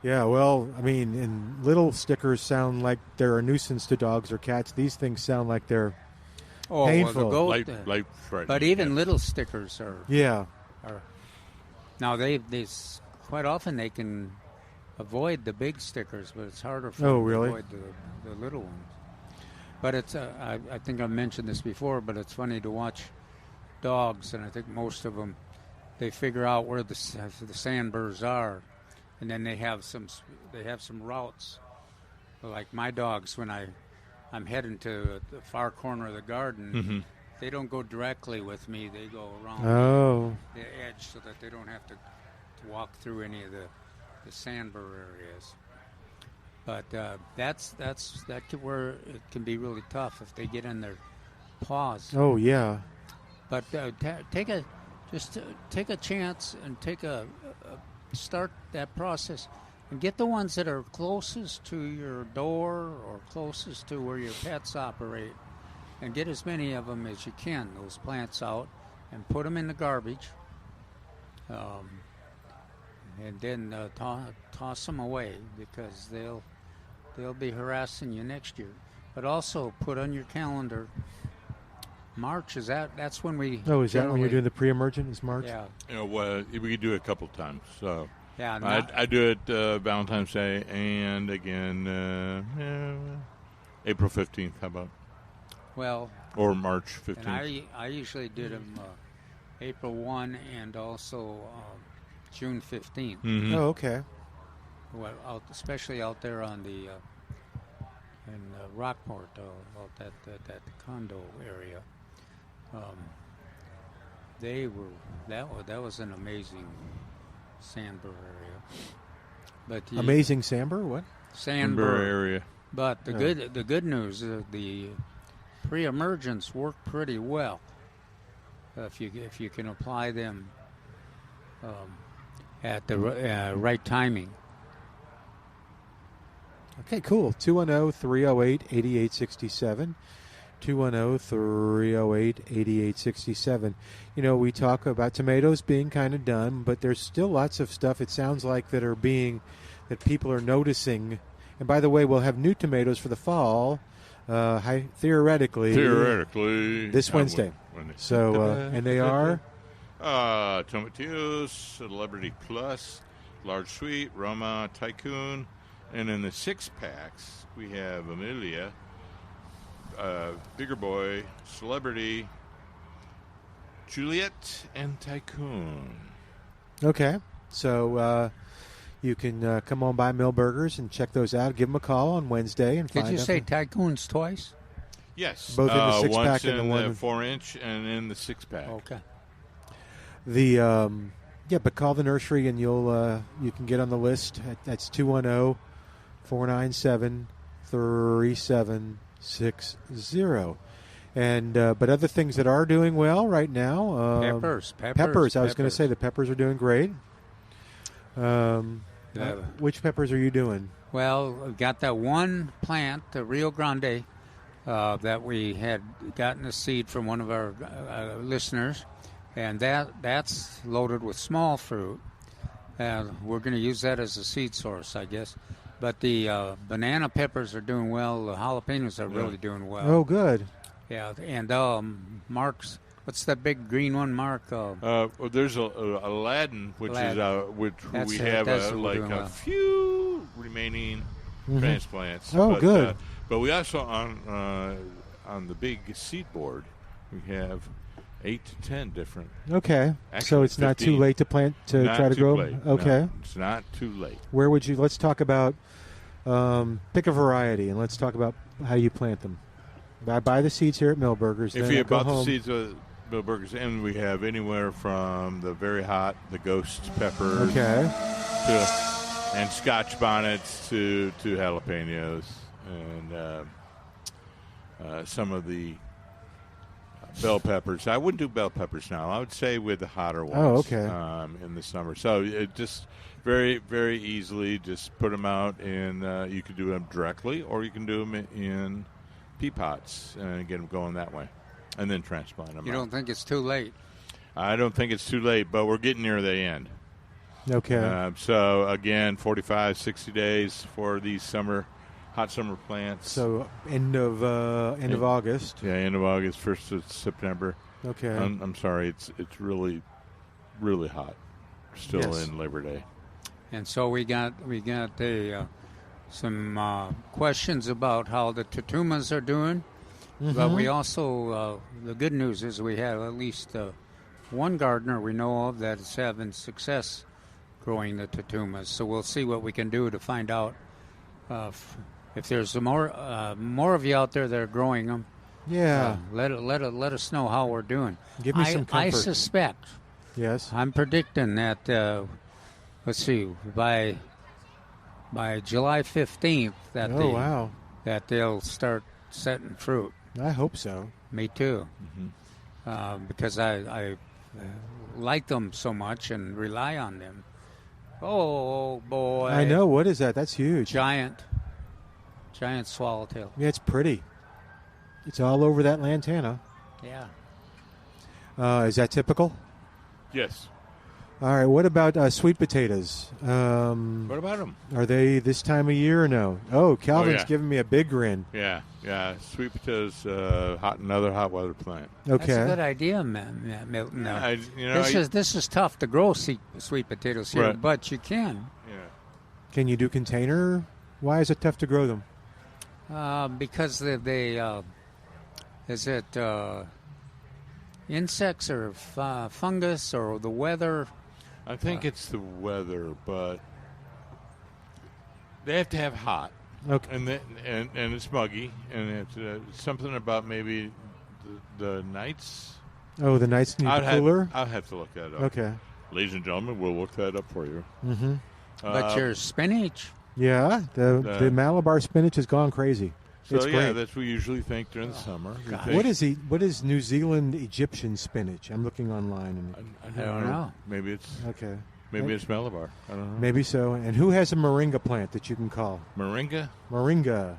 Yeah, well, I mean, and little stickers sound like they're a nuisance to dogs or cats. These things sound like they're painful. Well, the goat, but even little stickers are. Yeah. Now they quite often they can avoid the big stickers, but it's harder for them to avoid the little ones. But it's I think I've mentioned this before, but it's funny to watch dogs, and I think most of them, they figure out where the sandburrs are, and then they have some routes. Like my dogs, when I'm heading to the far corner of the garden, they don't go directly with me. They go around the edge so that they don't have to walk through any of the sandburr areas. But that's where it can be really tough if they get in their paws. Oh yeah. But take a chance and start that process and get the ones that are closest to your door or closest to where your pets operate, and get as many of them as you can. Those plants out and put them in the garbage. And then toss them away because they'll be harassing you next year. But also put on your calendar, March that's when we. Oh, is that when you're doing the pre-emergent? Is March? Yeah. Well, we could do it a couple times. So yeah, I do it Valentine's Day and again April 15th. How about? Well. Or March 15th. And I usually did them April 1 and also. June 15th. Mm-hmm. Oh, okay. Well, especially out there on the in Rockport, out that condo area. they were that was an amazing sandbur area. But Amazing samber? What? sandbur area. But the good news is the pre-emergence work pretty well if you can apply them at the right timing. Okay, cool. 210-308-8867. 210-308-8867. You know, we talk about tomatoes being kind of done, but there's still lots of stuff, it sounds like, that people are noticing. And by the way, we'll have new tomatoes for the fall, theoretically this Wednesday. So, and they are? Tomatillos, Celebrity Plus, Large Sweet, Roma, Tycoon. And in the 6-packs, we have Amelia, Bigger Boy, Celebrity, Juliet, and Tycoon. Okay. So you can come on by Millburgers and check those out. Give them a call on Wednesday. And Did you say Tycoons twice? Yes. Both in the 6-pack once and the one. In the 4-inch and in the 6-pack. Okay. But call the nursery and you can get on the list. That's 210-497-3760. And but other things that are doing well right now. Peppers. I was going to say the peppers are doing great. Which peppers are you doing? Well, we've got that one plant, the Rio Grande, that we had gotten a seed from one of our listeners, and that's loaded with small fruit. We're going to use that as a seed source, I guess. But the banana peppers are doing well. The jalapenos are really doing well. Oh, good. Yeah, and Mark's. What's that big green one, Mark? There's Aladdin, which we have a few remaining transplants. Oh, good. But we also on the big seed board we have 8 to 10 different. Okay, actually, so it's 15. not too late to plant to Not try to too grow. late. Okay, No, it's not too late. Where would you? Let's talk about pick a variety and let's talk about how you plant them. Buy the seeds here at Millburgers. If you bought the seeds at Millburgers, and we have anywhere from the very hot, the ghost peppers, and Scotch bonnets to jalapenos, and some of the bell peppers. I wouldn't do bell peppers now. I would say with the hotter ones. Oh, okay. In the summer, so it just very, very easily just put them out, and you can do them directly, or you can do them in pea pots and get them going that way, and then transplant them. You don't think it's too late? I don't think it's too late, but we're getting near the end. Okay. So again, 45, 60 days for these hot summer plants. So end of August. Yeah, end of August, 1st of September. Okay. I'm sorry, it's really, really hot. Still in Labor Day. And so we got some questions about how the tutumas are doing. Mm-hmm. But we also, the good news is we have at least one gardener we know of that is having success growing the tutumas. So we'll see what we can do to find out if there's more of you out there that are growing them. Yeah. Let us know how we're doing. Give me some comfort. I suspect. Yes. I'm predicting that. Let's see, by July 15th that they'll start setting fruit. I hope so. Me too. Mm-hmm. Because I like them so much and rely on them. Oh boy! I know. What is that? That's huge. Giant swallowtail. Yeah, it's pretty. It's all over that lantana. Yeah. Is that typical? Yes. All right. What about sweet potatoes? What about them? Are they this time of year or no? Oh, Calvin's giving me a big grin. Yeah. Sweet potatoes, another hot weather plant. Okay. That's a good idea, Milton. Yeah, this is tough to grow sweet potatoes here, right. But you can. Yeah. Can you do container? Why is it tough to grow them? Because they is it insects or fungus or the weather? I think it's the weather, but they have to have hot. Okay. And it's muggy, and it's something about maybe the nights Oh, the nice new cooler? I'll have to look that up. Okay. Ladies and gentlemen, we'll look that up for you. Mm-hmm. But your spinach. Yeah, the Malabar spinach has gone crazy. So it's yeah, great. that's what we usually think during the summer. What is New Zealand Egyptian spinach? I'm looking online. I don't know. Maybe it's okay. Maybe it's Malabar. I don't know. Maybe so. And who has a moringa plant that you can call? Moringa. Moringa.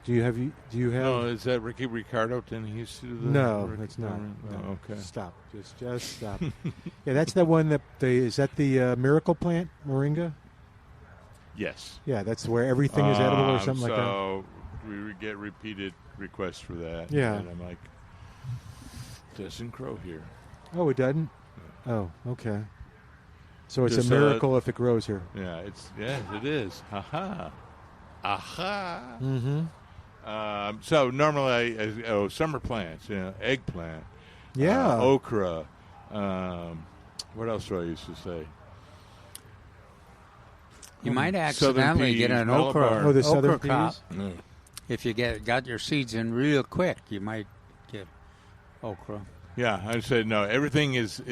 Do you have? No, is that Ricky Ricardo? Didn't he used to do the? No, it's not. No. Okay. Stop. Just stop. Yeah, that's the one that is that the miracle plant, moringa? Yes. Yeah, that's where everything is edible or something like that. So we get repeated requests for that. Yeah. And I'm like, doesn't grow here. Oh, it doesn't? Oh, okay. So it's Just, a miracle if it grows here. Yeah, it is. Aha. Mm-hmm. So normally summer plants, eggplant. Yeah. Okra. What else do I used to say? You might Southern accidentally peas, get an Malabar. okra, southern okra crop. peas? Mm. If you got your seeds in real quick, you might get okra. Yeah, I said no. Everything is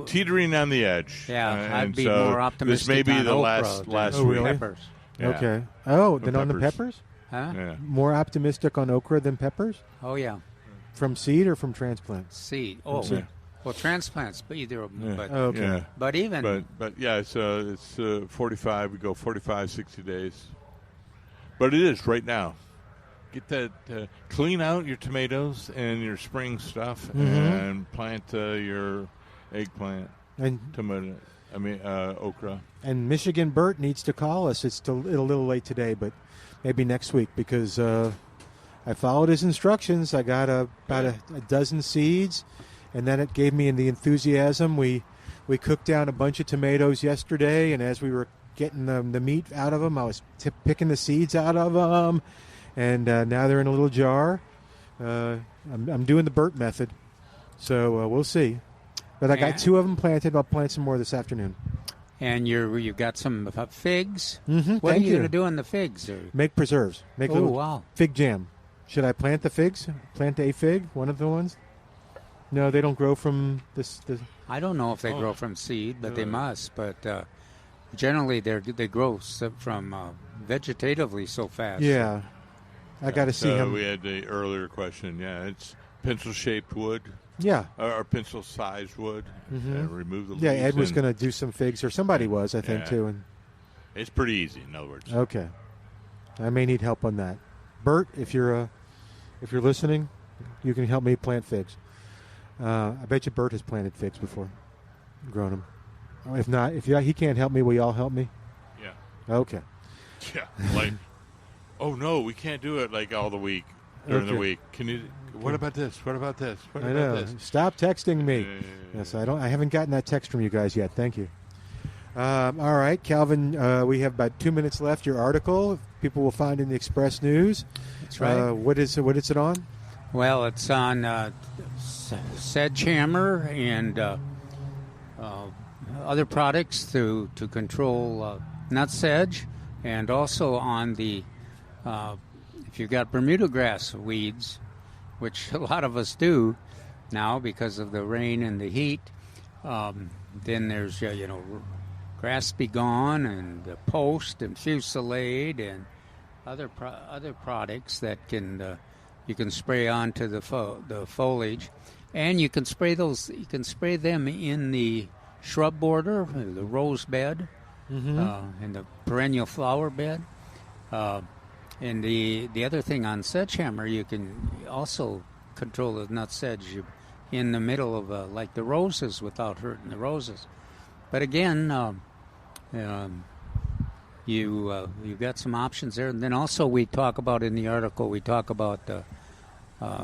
teetering on the edge. Yeah, I'd and be so more optimistic. This may be on the okra last than week. peppers. Yeah. Okay. Oh, then on the peppers? Huh? Yeah. More optimistic on okra than peppers? Oh yeah. From seed or from transplant? Seed. Oh, seed. well, transplants, but either of them. Yeah. But, Okay. Yeah. but even. But yeah, it's 45. We go 45, 60 days. But it is right now. Get that, clean out your tomatoes and your spring stuff, and plant your eggplant, And tomato. Okra. And Michigan Bert needs to call us. It's still a little late today, but maybe next week because I followed his instructions. I got about a dozen seeds, and then it gave me the enthusiasm. We cooked down a bunch of tomatoes yesterday, and as we were getting the meat out of them, I was picking the seeds out of them, and now they're in a little jar. I'm doing the Bert method, so we'll see. But I got 2 of them planted. I'll plant some more this afternoon. And you've got some figs. Mm-hmm, what are thank you going to do on the figs? Make preserves. Make little wow. fig jam. Should I plant the figs? Plant a fig? One of the ones? No, they don't grow from this. I don't know if they grow from seed, but they must. But generally, they grow from vegetatively so fast. Yeah. I got to see him. We had the earlier question. Yeah, it's pencil-shaped wood. Yeah. Or pencil-sized wood. Remove the leaves. Yeah, Ed was going to do some figs, or somebody was, I think, Yeah. too. And It's pretty easy, in other words. okay. I may need help on that. Bert, if you're listening, you can help me plant figs. I bet you Bert has planted figs before, grown them. If not, if he can't help me, will y'all help me? Yeah. Okay. Yeah. Like, oh, no, we can't do it, like, all the week, during the week. Can you... What about this? What about this? What I about know. this? Stop texting me. Yeah. Yes, I haven't gotten that text from you guys yet. Thank you. All right, Calvin. We have about 2 minutes left. Your article, people will find in the Express News. That's right. What is it on? Well, it's on Sedgehammer and other products to control nut sedge, and also on the if you've got Bermuda grass weeds, which a lot of us do now because of the rain and the heat. Then there's grass be gone and the post and fusillade and other products that you can spray onto the foliage, and you can spray those. You can spray them in the shrub border, the rose bed, and the perennial flower bed. And the other thing on sedgehammer, you can also control the nut sedge in the middle of like the roses without hurting the roses. But again, you've got some options there. And then also we talk about in the article, we talk about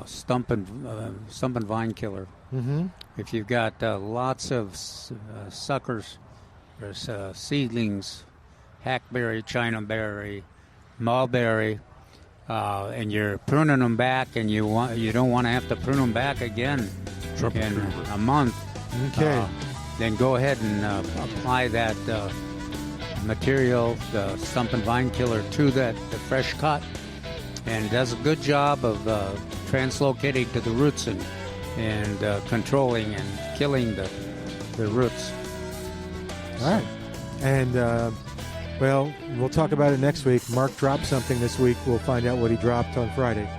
stump and vine killer. Mm-hmm. If you've got lots of suckers or seedlings, hackberry, chinaberry, mulberry, and you're pruning them back, and you don't want to have to prune them back again in a month. Okay. Then go ahead and apply that material, the stump and vine killer, to the fresh cut, and it does a good job of translocating to the roots and and controlling and killing the roots. All right. And, well, we'll talk about it next week. Mark dropped something this week. We'll find out what he dropped on Friday.